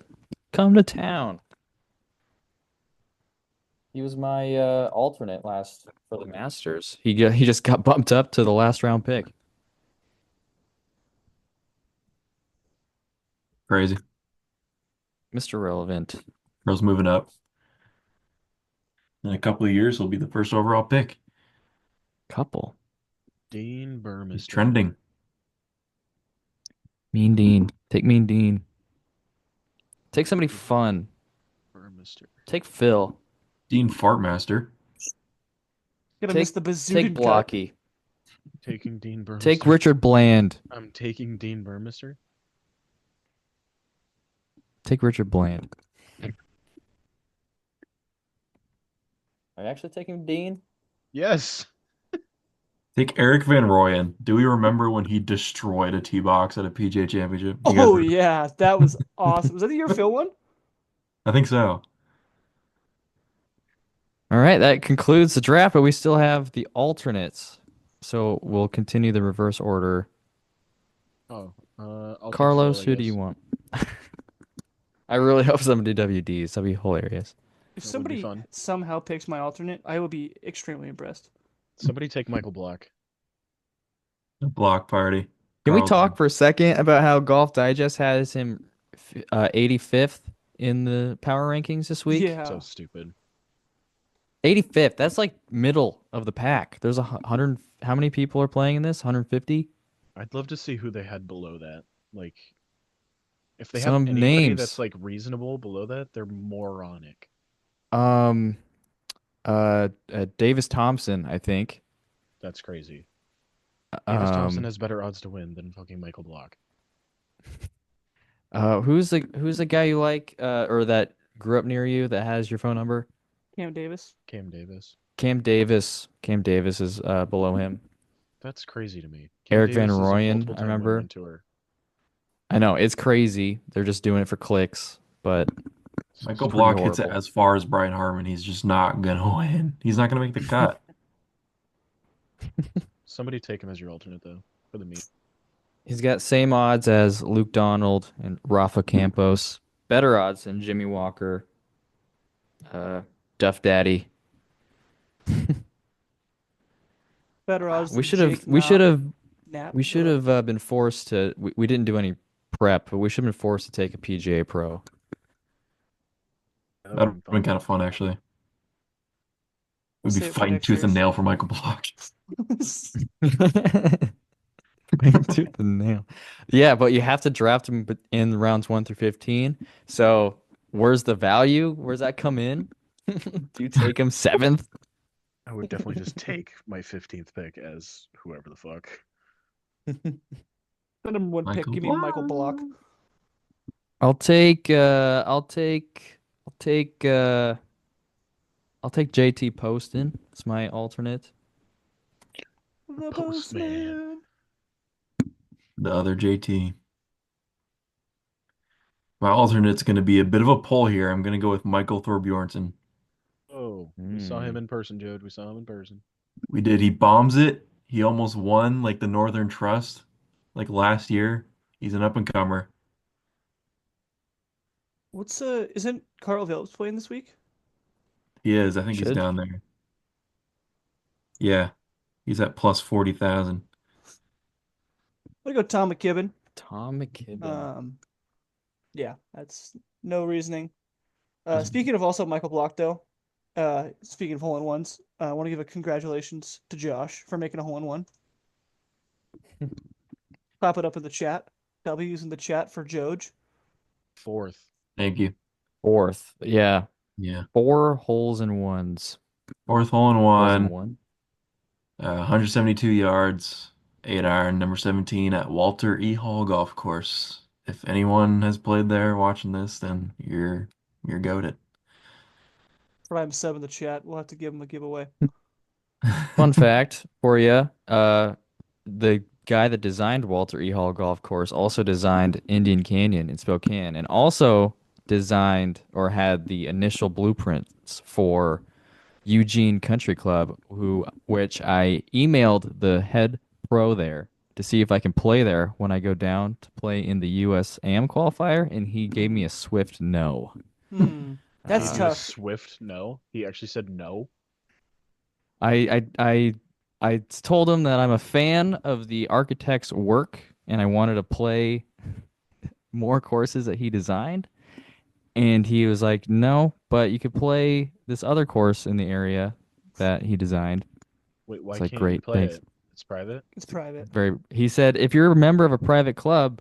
come to town. He was my alternate last for the Masters. He just got bumped up to the last round pick. Crazy. Mr. Relevant. Girls moving up. In a couple of years, he'll be the first overall pick. Couple. Dean He's Burmester. trending. Mean Dean. Take Mean Dean. Take somebody fun. Burmester. Take Phil. Dean Fartmaster. Gonna Take miss the take bazootin cut. Blocky. Taking Dean Burmester. Take Richard Bland. I'm taking Dean Burmester. Take Richard Bland. Are you actually taking Dean? Yes. Take Eric Van Rooyen. Do we remember when he destroyed a tee box at a PGA Championship? You guys Oh remember? yeah, that was awesome. Was that the year Phil won? I think so. All right, that concludes the draft, but we still have the alternates. So we'll continue the reverse order. Oh, I'll take Carlos, Phil, I who do you guess. want? I really hope somebody WDs. That'd be hilarious. If That would be somebody fun. somehow picks my alternate, I will be extremely impressed. Somebody take Michael Block. The block party. Can we Carl's talk for a second about how Golf Digest has him 85th in the power rankings this week? Yeah. So stupid. 85th. That's like middle of the pack. There's 100. How many people are playing in this? 150? I'd love to see who they had below that. Like, if they have Some anybody names. that's like reasonable below that, they're moronic. Um, Davis Thompson, I think. That's crazy. Davis Thompson Um, has better odds to win than fucking Michael Block. who's the guy you like, or that grew up near you that has your phone number? Cam Davis. Cam Davis. Cam Davis. Cam Davis is below him. That's crazy to me. Cam Eric Van Davis is a Rooyen, I multiple-time winner remember. on tour. I know it's crazy. They're just doing it for clicks, but Michael it's pretty Block hits it horrible. as far as Brian Harmon. He's just not gonna win. He's not gonna make the cut. Somebody take him as your alternate though for the meet. He's got same odds as Luke Donald and Rafa Campos. Better odds than Jimmy Walker, uh, Duff Daddy. Better odds We than should have. Jake We should have. Knapp. We should have been forced to. We didn't do any prep, but we should have been forced to take a PGA Pro. That would That would have have been been kind of fun, actually. We'll We'd be save it for fighting next tooth and year's. nail for Michael Block. Bang tooth and nail. Yeah, but you have to draft him in rounds 1 through 15. So where's the value? Where's that come in? Do you take him seventh? I would definitely just take my 15th pick as whoever the fuck. The number one pick. Michael Give me Michael Block. Block. I'll take JT Poston. It's my alternate. The Postman. Postman. The other JT. My alternate's going to be a bit of a pull here. I'm going to go with Michael Thorbjornsen. Oh, we saw him in person, Jode. We saw him in person. We did. He bombs it. He almost won like the Northern Trust like last year. He's an up and comer. What's isn't Carl Phillips playing this week? He is. I think he's Should. down there. Yeah. He's at plus 40,000. I'm gonna go Tom McKibben. Tom McKibben. Yeah, that's no reasoning. Speaking of also Michael Block though, speaking of hole-in-ones, I want to give a congratulations to Josh for making a hole-in-one. Pop it up in the chat. W's in the chat for Joj. 4th. Thank you. Fourth. Yeah. Yeah. 4 holes in ones. Fourth hole in Holes in one. one. 172 yards, 8 iron, number 17 at Walter E. Hall Golf Course. If anyone has played there watching this, then you're goated. Prime sub in the chat. We'll have to give him a giveaway. Fun fact for you. The guy that designed Walter E. Hall Golf Course also designed Indian Canyon in Spokane and also designed or had the initial blueprints for Eugene Country Club, which I emailed the head pro there to see if I can play there when I go down to play in the US AM qualifier, and he gave me a swift no. That's Gave you a tough. swift no. He actually said no. I told him that I'm a fan of the architect's work and I wanted to play more courses that he designed. And he was like, "No, but you could play this other course in the area that he designed." Wait, why It's like, can't you "Great, play thanks." it? It's private. It's private. He said, "If you're a member of a private club,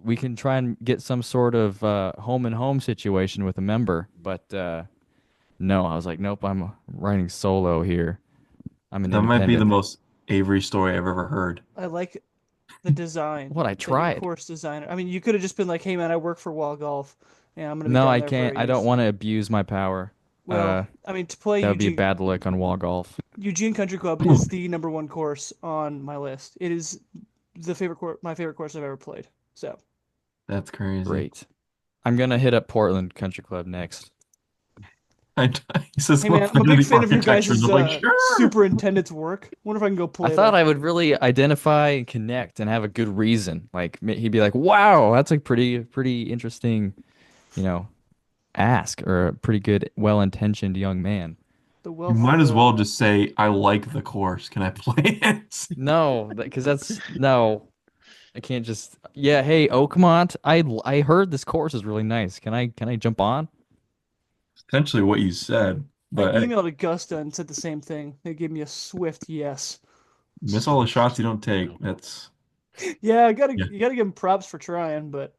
we can try and get some sort of home and home situation with a member." But no, I was like, "Nope, I'm riding solo here. I'm an That might be the independent." most Avery story I've ever heard. I like the design. What, I that your tried. course designer. I mean, you could have just been like, "Hey man, I work for Wall Golf, and I'm gonna be No, down I there for can't. a I don't use." want to abuse my power. Well, I mean, to play That would be a bad look on wall golf. Eugene Country Club is the number one course on my list. It is my favorite course I've ever played. So That's crazy. Great. I'm gonna hit up Portland Country Club next. He says, hey I'm a man, I'm fan a of big the fan of your architecture. guys' And I'm like, sure. superintendent's work. Wonder if I can go play I thought there. I would really identify and connect and have a good reason. Like he'd be like, "Wow, that's a pretty interesting, you know, ask or a pretty good, well-intentioned young man." The You wealth might of as well just say, I like the course. Can I play it? No, because that's no. I can't just. Yeah, hey, Oakmont, I heard this course is really nice. Can I jump on? Essentially what you said. I But hey, emailed Augusta and said the same thing. They gave me a swift yes. miss all the Swift. shots you don't take. No. That's Yeah, you gotta yeah. give them props for trying, but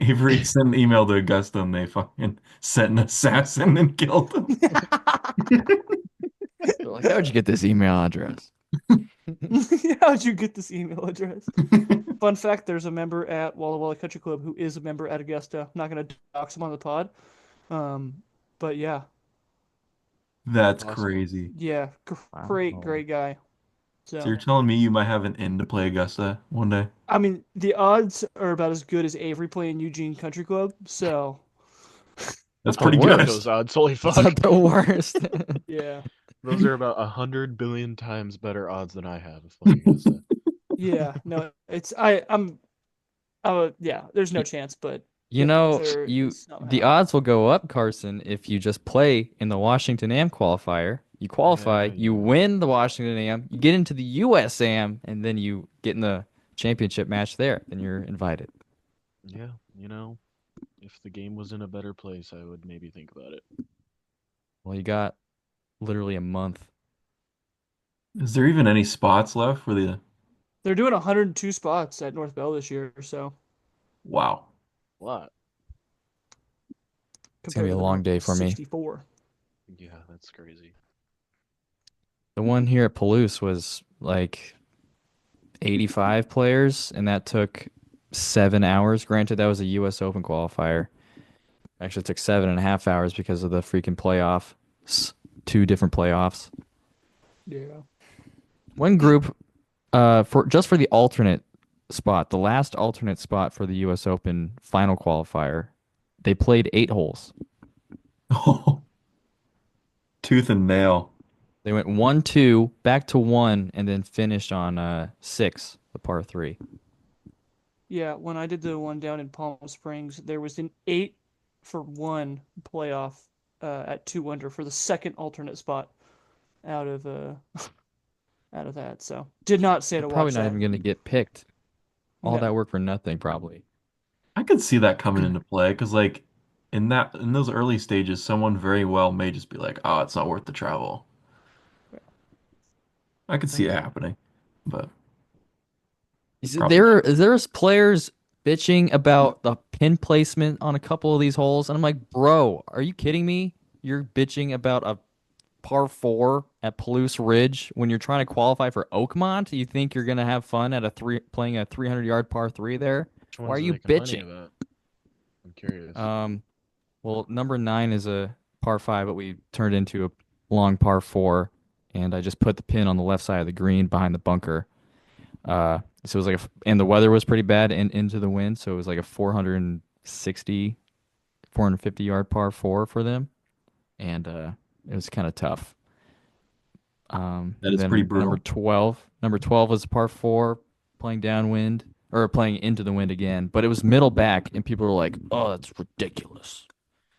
Avery sent an email to Augusta and they fucking sent an assassin and killed him. They're like, how'd you get this email address? how'd you get this email address? Fun fact: there's a member at Walla Walla Country Club who is a member at Augusta. I'm not gonna dox him on the pod, but yeah, That's Awesome. crazy. yeah, Wow. great guy. So So you're telling me you might have an in to play Augusta one day? I mean, the odds are about as good as Avery playing Eugene Country Club. So That's Not pretty the worst, good. those odds. Holy It's fuck. not the worst. yeah, Those are about 100 billion times better odds than I have of playing Augusta. yeah, no, it's yeah. There's no chance, but You know, there you is somehow. the odds will go up, Carson, if you just play in the Washington AM qualifier. You qualify, Yeah, you yeah. win the Washington AM, you get into the US AM, and then you get in the championship match there. Then you're invited. Yeah, you know, If the game was in a better place, I would maybe think about it. Well, you got literally a month. Is there even any spots left for the? They're doing 102 spots at North Bell this year, so Wow. A lot. It's gonna compared be to a the long day normal for me. 64. Yeah, that's crazy. The one here at Palouse was like 85 players, and that took 7 hours. Granted, that was a U.S. Open qualifier. Actually, it took 7.5 hours because of the freaking playoffs. Two different playoffs. Yeah. One group, for the alternate spot, the last alternate spot for the U.S. Open final qualifier, they played 8 holes. Tooth and nail. They went 1-2, back to 1, and then finished on 6, the par 3. Yeah, when I did the one down in Palm Springs, there was an 8-for-1 playoff at 2 under for the second alternate spot out of out of that. So did not say They're to probably watch not that. even going to get picked. All that No. work for nothing, probably. I could see that coming into play because, like, in those early stages, someone very well may just be like, "Oh, it's not worth the travel." I could see it happening, but probably not. There's players bitching about the pin placement on a couple of these holes, and I'm like, bro, are you kidding me? You're bitching about a par 4 at Palouse Ridge when you're trying to qualify for Oakmont? You think you're gonna have fun at playing a 300-yard par 3 there? Which Why are ones are you they complaining bitching? about? I'm curious. Well, number 9 is a par 5, but we turned into a long par 4, and I just put the pin on the left side of the green behind the bunker. So it was like, and the weather was pretty bad and into the wind, so it was like a 460, 450-yard par 4 for them, and it was kind of tough. That is pretty Then brutal. number 12 was par 4, playing downwind or playing into the wind again, but it was middle back, and people were like, "Oh, that's ridiculous."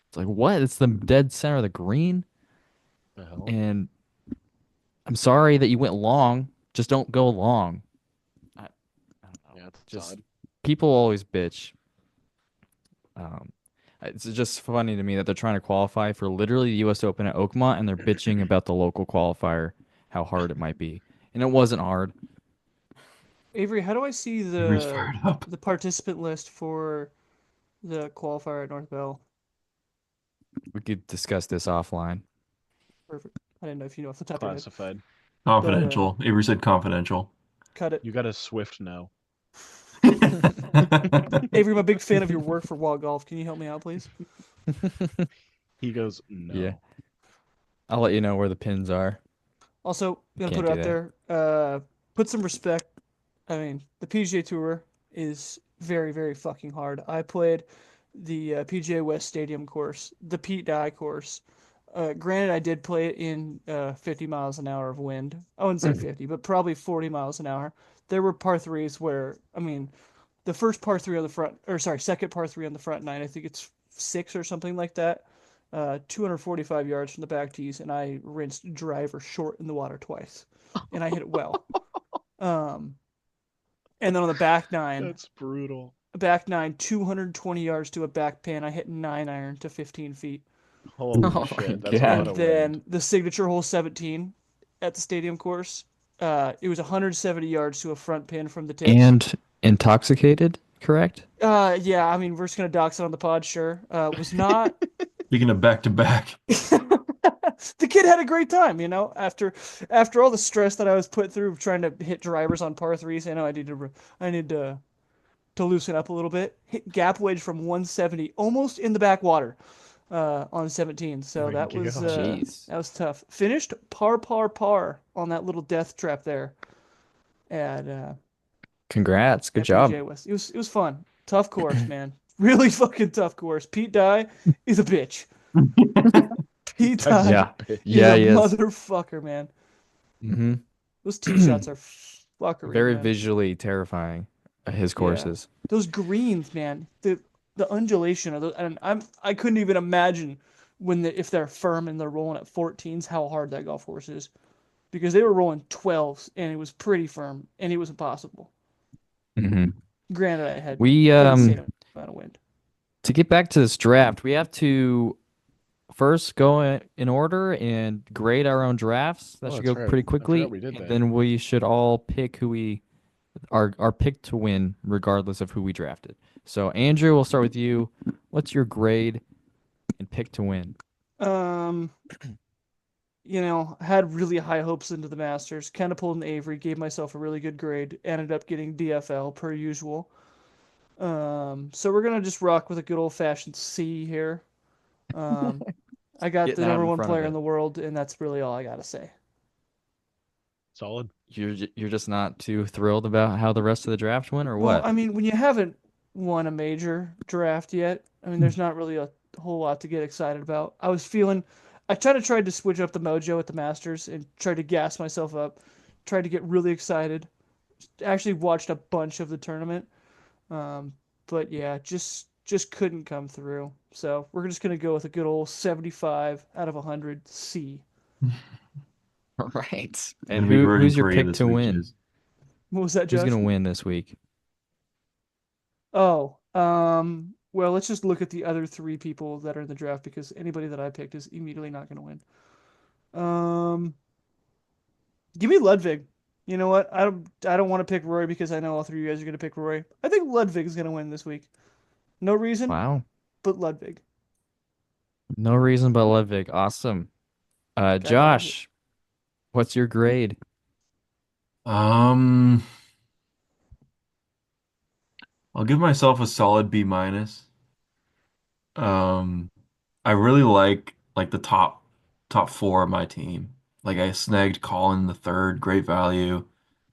It's like, what? It's the dead center of the green, The hell? and I'm sorry that you went long. Just don't go long. I don't know. Yeah, it's Just odd. people always bitch. Um, it's just funny to me that they're trying to qualify for literally the U.S. Open at Oakmont, and they're bitching about the local qualifier, how hard it might be, and it wasn't hard. Avery, how do I see Avery's fired up. the participant list for the qualifier at North Bell? We could discuss this offline. Perfect. I didn't know if you know off the top of your head, Classified. but Confidential. Avery said confidential. cut it. You got a Swift now. Avery, I'm a big fan of your work for Wall Golf. Can you help me out, please? He goes, Yeah, no. I'll let you know where the pins are. Also, gonna Can't put it do out that. there. Put some respect. I mean, the PGA Tour is very, very fucking hard. I played the PGA West Stadium course, the Pete Dye course. Granted, I did play it in 50 miles an hour of wind. I wouldn't say 50, but probably 40 miles an hour. There were par threes where, I mean, the first par three on the front, or sorry, second par three on the front nine, I think it's 6 or something like that. 245 yards from the back tees, and I rinsed driver short in the water twice, and I hit it well. Um, and then on the That's brutal. back nine, 220 yards to a back pin, I hit 9-iron to 15 feet. Holy Oh my shit, that's a God. lot And of then wind. the signature hole 17 at the stadium course, it was 170 yards to a front pin from the tips. And intoxicated, correct? Yeah, I mean, we're just gonna dox it on the pod, sure. Was not. Speaking of back to back, The kid had a great time, after all the stress that I was put through trying to hit drivers on par threes. I know I need to loosen up a little bit. Hit gap wedge from 170, almost in the backwater, on 17. So My that was God. Jeez. tough. Finished par on that little death trap there at Congrats. Good at job. PGA West. It was fun. Tough course, man. Really fucking tough course. Pete Dye is a bitch. Pete That's Dye a Yeah. bitch. is Yeah, a he is. motherfucker, man. hmm Those tee shots are fuckery, Very man. visually terrifying, his Yeah, courses. those greens, man. The undulation of those, and I couldn't even imagine if they're firm and they're rolling at 14s, how hard that golf course is, because they were rolling 12s and it was pretty firm and it was impossible. hmm Granted, I had We insane amount of wind. To get back to this draft, we have to first go in order and grade our own drafts. That Oh, should that's go right. pretty I forgot quickly, we did and that. then we should all pick who we our pick to win, regardless of who we drafted. So, Andrew, we'll start with you. What's your grade and pick to win? Um, had really high hopes into the Masters. Kind of pulled an Avery, gave myself a really good grade. Ended up getting DFL per usual. So we're gonna just rock with a good old fashioned C here. Um, I got Getting the out number in one front of player in it. the world, and that's really all I gotta say. You're just not too thrilled about how the rest of the draft went, or Well, what? I mean, when you haven't won a major draft yet, I mean, there's not really a whole lot to get excited about. I tried to switch up the mojo at the Masters and tried to gas myself up, tried to get really excited. Actually, watched a bunch of the tournament, um, but yeah, just couldn't come through. So we're just gonna go with a good old 75 out of 100 C. Right. I'm And gonna be rooting who's your for you pick this to week, win? Chiz. What was that, Who's Josh? gonna win this week? Oh, well, let's just look at the other three people that are in the draft because anybody that I picked is immediately not going to win. Um, Give me Ludwig. You know what? I don't want to pick Rory because I know all three of you guys are going to pick Rory. I think Ludwig is going to win this week. No reason, Wow. but Ludwig. No reason but Ludwig. Awesome. Gotta love it. Josh, what's your grade? Um, I'll give myself a solid B minus. Um, I really like the top four of my team. Like I snagged Colin the third, great value.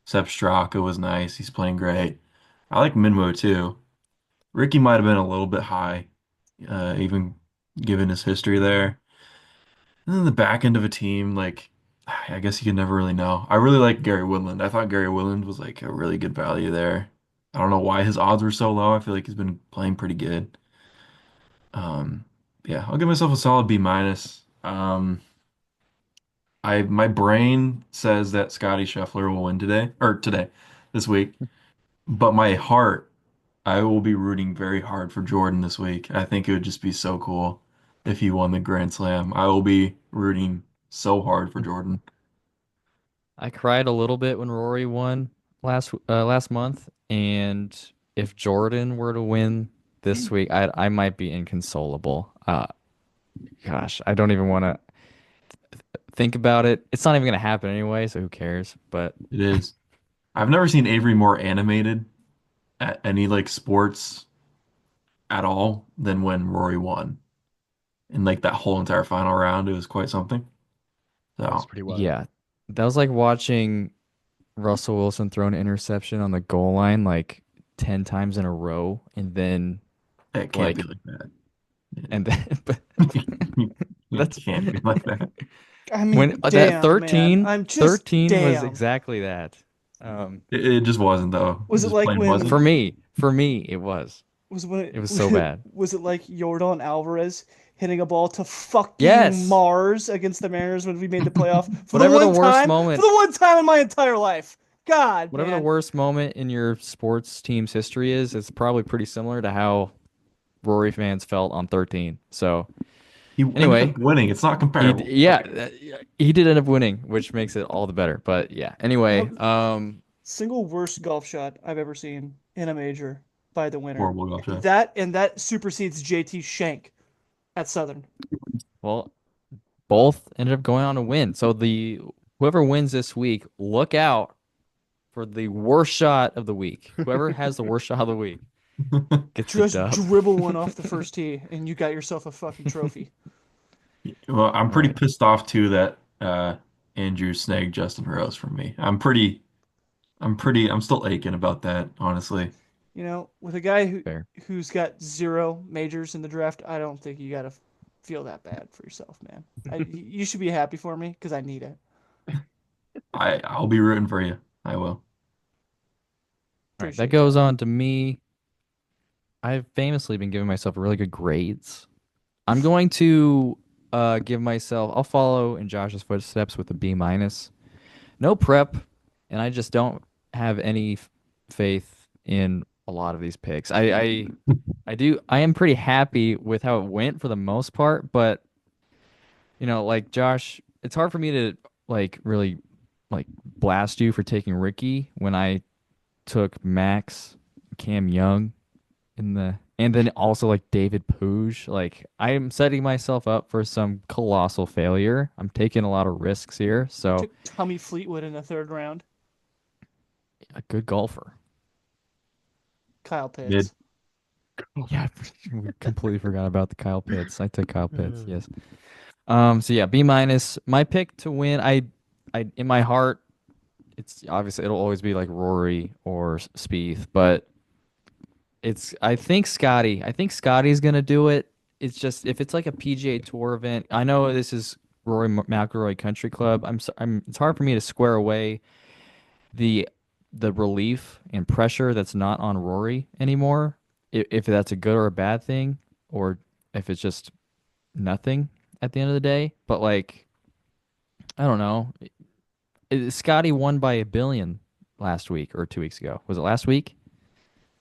Sepp Straka was nice. He's playing great. I like Minmo too. Ricky might have been a little bit high, even given his history there. And then the back end of a team, like I guess you can never really know. I really like Gary Woodland. I thought Gary Woodland was like a really good value there. I don't know why his odds were so low. I feel like he's been playing pretty good. Um, yeah, I'll give myself a solid B minus. My brain says that Scotty Scheffler will win this week, but my heart, I will be rooting very hard for Jordan this week. I think it would just be so cool if he won the Grand Slam. I will be rooting so hard for Jordan. I cried a little bit when Rory won last month, and if Jordan were to win this week, I might be inconsolable. Gosh, I don't even want to think about it. It's not even gonna happen anyway, so who cares? But It is. I've never seen Avery more animated at any like sports at all than when Rory won. In like that whole entire final round, it was quite something. That was So pretty wild. yeah, that was like watching Russell Wilson throw an interception on the goal line like 10 times in a row, and then it can't be like like that. and then but It that's can't be like that. I when mean, that damn, man. I'm just 13 was damn. exactly that. Um, It just wasn't though. It Was it just like plain wasn't. for me, it was. was when It was so bad. was it like Jordan Alvarez hitting a ball to fucking Yes. Mars against the Mariners when we made the playoff Whatever the worst for moment, the one time in my entire life. God, whatever the man. worst moment in your sports team's history is, it's probably pretty similar to how Rory fans felt on 13. So, He ended anyway, up winning. It's not comparable. yeah, Okay. he did end up winning, which makes it all the better. But yeah, That anyway, was single worst golf shot I've ever seen in a major by the winner. Horrible golf shot. That supersedes JT Shank at Southern. well, both ended up going on to win. So the whoever wins this week, look out for the worst shot of the week. Whoever has the worst shot of the week gets the Just dub. dribble one off the first tee, and you got yourself a fucking trophy. Well, I'm All pretty right. pissed off too that Andrew snagged Justin Rose from me. I'm still aching about that, honestly. With a guy Fair. who's got zero majors in the draft, I don't think you gotta feel that bad for yourself, man. You should be happy for me because I need it. I'll be rooting for you. I will. All right. That Appreciate goes that. on to me. I've famously been giving myself really good grades. I'm going to give myself, I'll follow in Josh's footsteps with a B minus. No prep, and I just don't have any faith in a lot of these picks. I am pretty happy with how it went for the most part, but like Josh, it's hard for me to like really like blast you for taking Ricky when I took Max, Cam Young and then also like David Pooge. Like I'm setting myself up for some colossal failure. I'm taking a lot of risks here, so Took Tommy Fleetwood in the third round. a good golfer. Kyle Mid. Pitts. Yeah, we completely forgot about the Kyle Pitts. I took Kyle Pitts, Mm. yes. So yeah, B minus. My pick to win. I in my heart, it's obviously it'll always be like Rory or Spieth, but I think Scotty. I think Scotty's gonna do it. It's just if it's like a PGA Tour event. I know this is Rory McIlroy Country Club. I'm. It's hard for me to square away the the relief and pressure that's not on Rory anymore. If that's a good or a bad thing, or if it's just nothing at the end of the day. But like, I don't know. Scotty won by 1 billion last week or 2 weeks ago. Was it last week?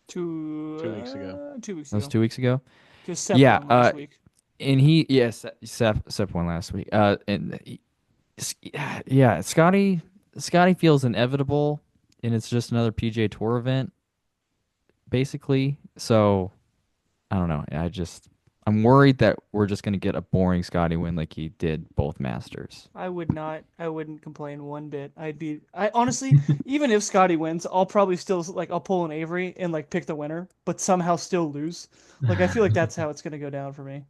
Two 2 weeks ago. 2 weeks That was ago. 2 weeks ago. Because Sep Yeah. won last week. And yes, Seth won last week. Yeah, Scotty feels inevitable, and it's just another PGA Tour event, basically. So I don't know. I'm worried that we're just gonna get a boring Scotty win like he did both Masters. I would not. I wouldn't complain one bit. I honestly, even if Scotty wins, I'll probably still like I'll pull an Avery and like pick the winner, but somehow still lose. Like I feel like that's how it's gonna go down for me.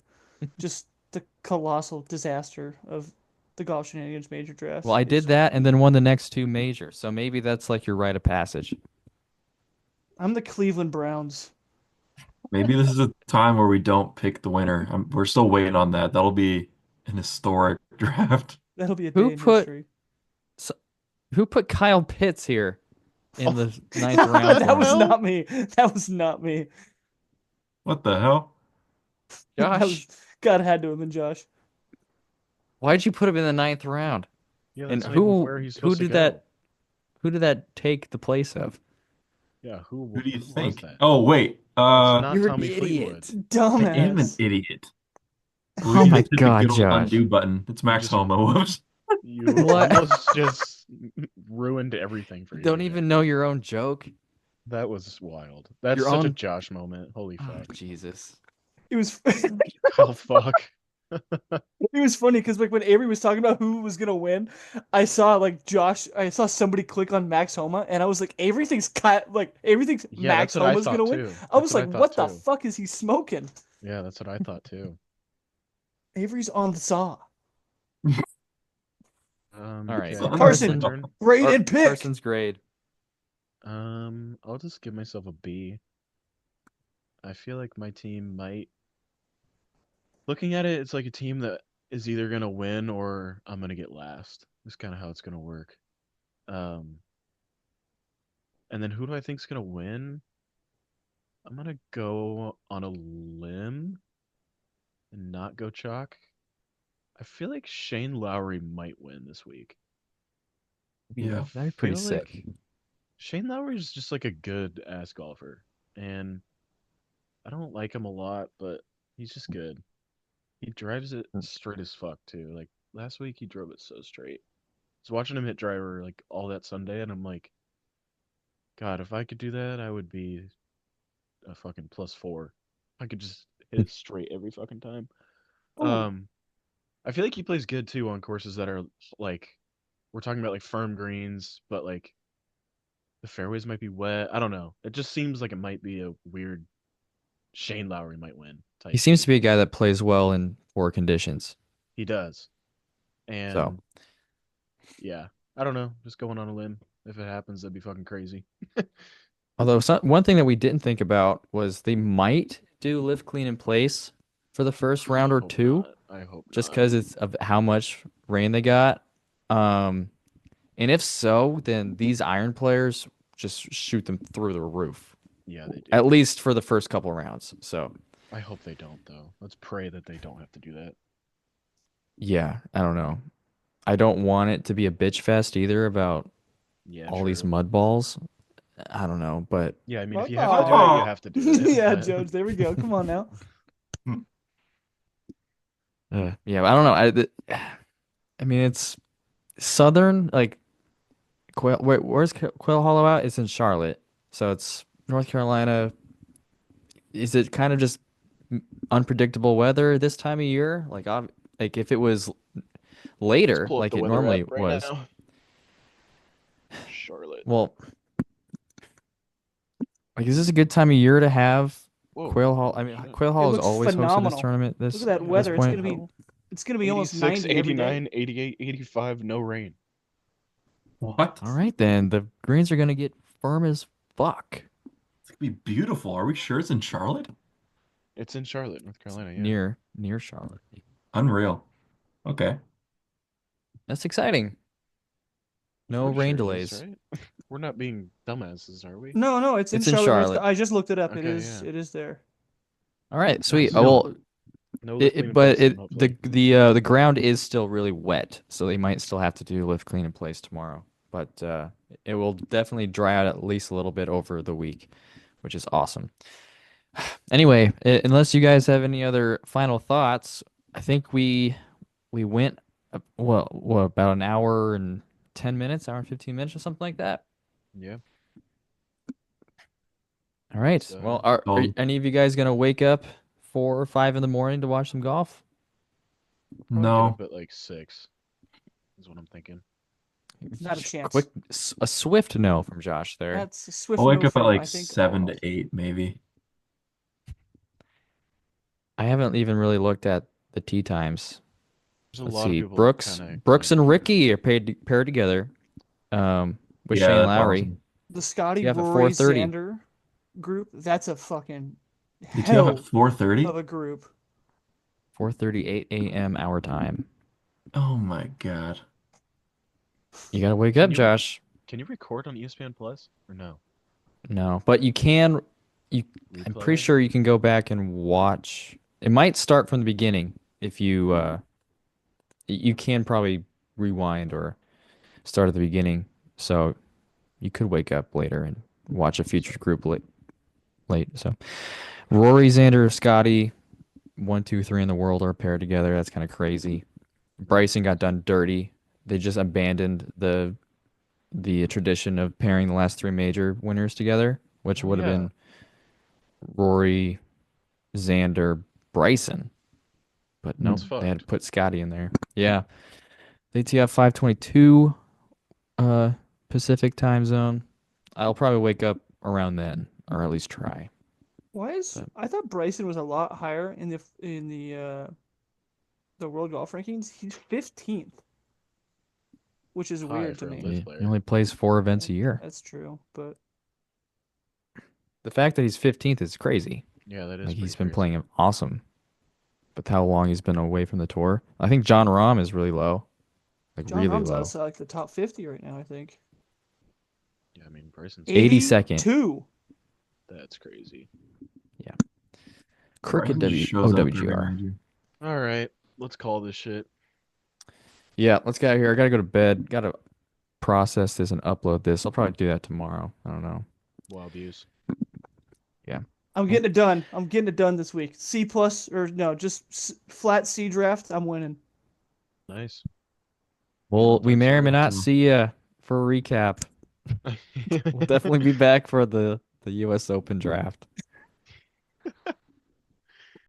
Just the colossal disaster of the golf shenanigans major Well, drafts I did is. that and then won the next two majors, so maybe that's like your rite of passage. I'm the Cleveland Browns. Maybe this is a time where we don't pick the winner. We're still waiting on that. That'll be an historic draft. That'll be a Who day in put history. s- who put Kyle Pitts here in the ninth What round the That for was me? hell? not me. That was not me. What the hell? That was Josh, God had to have been Josh. why'd you put him in the ninth round? Yeah, And that's not even where he's who supposed to did go. that take the place of? Yeah, Who do you who was think? that? Oh, wait. It's not You're an Tommy Fleetwood. idiot. I am an Dumbass. idiot. Ooh, Oh you my just hit the God, good old Josh. undo button. It's You Max just Homa. Whoops. you What? almost just ruined everything for you Don't there. even know your own joke. That was wild. That's Your such a own. Josh moment. Holy Oh, fuck. Jesus. It was Kyle fuck. it was funny because like when Avery was talking about who was gonna win, I saw like Josh. I saw somebody click on Max Homa, and I was like, Avery thinks Avery thinks Yeah, that's Max what I Homa's thought gonna win. too. I That's was what I like, thought what the too. fuck is he smoking? Yeah, that's what I thought too. Avery's on the saw. All right. Okay, my Carson, turn. grade and pick. Carson's grade. I'll just give myself a B. I feel like my team might. Looking at it, it's like a team that is either gonna win or I'm gonna get last. That's kind of how it's gonna work. Um, and then who do I think's gonna win? I'm gonna go on a limb and not go chalk. I feel like Shane Lowry might win this week. I Yeah. That'd be pretty feel sick. like Shane Lowry is just like a good ass golfer, and I don't like him a lot, but he's just good. He drives it straight as fuck too. Like last week, he drove it so straight. I was watching him hit driver like all that Sunday, and I'm like, God, if I could do that, I would be a fucking +4. I could just hit it straight every fucking time. Ooh, Um, I feel like he plays good too on courses that are like we're talking about like firm greens, but like the fairways might be wet. I don't know. It just seems like it might be a weird Shane Lowry might win He type seems to week. be a guy that plays well in poor conditions. He does. So, And yeah, I don't know. Just going on a limb. If it happens, that'd be fucking crazy. although one thing that we didn't think about was they might do live clean in place for the first round or Hope two, not. I hope just not. because it's of how much rain they got. Um, and if so, then these iron players just shoot them through the roof, Yeah, they at do. least for the first couple rounds. So, I hope they don't though. Let's pray that they don't have to do that. yeah, I don't know. I don't want it to be a bitch fest either about Yeah, all these true. mud balls. I don't know, but Yeah, I mean, if Fuck you have to do it, you off. have to do it. Yeah, but- Jones. There we go. Come on now. yeah, I don't know. I mean, it's Southern, like where's Quail Hollow at? It's in Charlotte, so it's North Carolina. Is it kind of just unpredictable weather this time of year? Like if it was Let's later, pull up like the it weather app normally right was, now. Charlotte. well, like is this a good time of year to have Whoa. Quail Hall? I mean, Shit. Quail It Hall has looks always hosted this phenomenal. tournament Look at that Yeah, this weather. It's what the point. gonna be hell? it's gonna be almost 86, 90 every day. 89, 88, 85, no rain. What? All right, then the greens are gonna get firm as fuck It's gonna be beautiful. Are we sure it's in Charlotte? It's in Charlotte, North Carolina, yeah. near Charlotte. Unreal. Okay. That's exciting. No Pretty rain sure it is, delays. right? We're not being dumbasses, are we? No, it's in It's in Charlotte. Charlotte. I just looked it up. Okay, yeah. It is there. All right, sweet. Nice. Oh, well, No lift, clean, and but place then, hopefully. the ground is still really wet, so they might still have to do lift, clean, and place tomorrow. But it will definitely dry out at least a little bit over the week, which is awesome. Anyway, unless you guys have any other final thoughts, I think we went what about an hour and 10 minutes, hour and 15 minutes, or something like that. Yeah. All right. So- Well, are any of you guys gonna wake up 4 or 5 in the morning to watch some golf? Probably get No. up at like 6, is what I'm thinking. Not a chance. A swift no from Josh there. That's a swift I'll wake no up at from, like I think, 7 all. to 8, maybe. I haven't even really looked at the tee times. There's a Let's lot see. of people Brooks kinda Brooks claim and to be Ricky are different. paired together. With Yeah, Shane that's Lowry. awesome. The Scotty Tee off at Rory 4:30. Xander group. That's a fucking You tee off at hell 4:30? of a group. 4:38 a.m. our time. Oh my God. You gotta wake Can up, you- Josh. Can you record on ESPN Plus or no? No, but you can. I'm pretty Replay? sure you can go back and watch. It might start from the beginning if you can probably rewind or start at the beginning. So you could wake up later and watch a featured group late. So Rory, Xander, Scotty, 1, 2, 3 in the world are paired together. That's kind of crazy. Bryson got done dirty. They just abandoned the tradition of pairing the last 3 major winners together, which Oh, would have yeah. been Rory, Xander, Bryson. But no, That's they had to fucked. put Scotty in there. Yeah. They tee up 5:22 Pacific time zone. I'll probably wake up around then, or at least try. Why is But- I thought Bryson was a lot higher in the world golf rankings? He's 15th, which is High weird for to a me. lift He player. only plays 4 events a year. That's true, but The fact that he's 15th is crazy. Yeah, that is Like he's pretty been crazy. playing awesome. But how long he's been away from the tour? I think John Rahm is really low. Like John really Rahm's low. outside like the top 50 right now, I think. Yeah, I mean Bryson's 82nd. 82. That's crazy. Crooked Bryson just shows up every OWGR. major. All right, let's call this shit. Yeah, let's get out of here. I gotta go to bed. Gotta process this and upload this. I'll probably do that tomorrow. I don't know. Wild views. I'm getting it done. I'm getting it done this week. C plus or no, just flat C draft. I'm winning. Nice. Well, we thanks, may or may Rory. not see you for a recap. We'll definitely be back for the U.S. Open draft.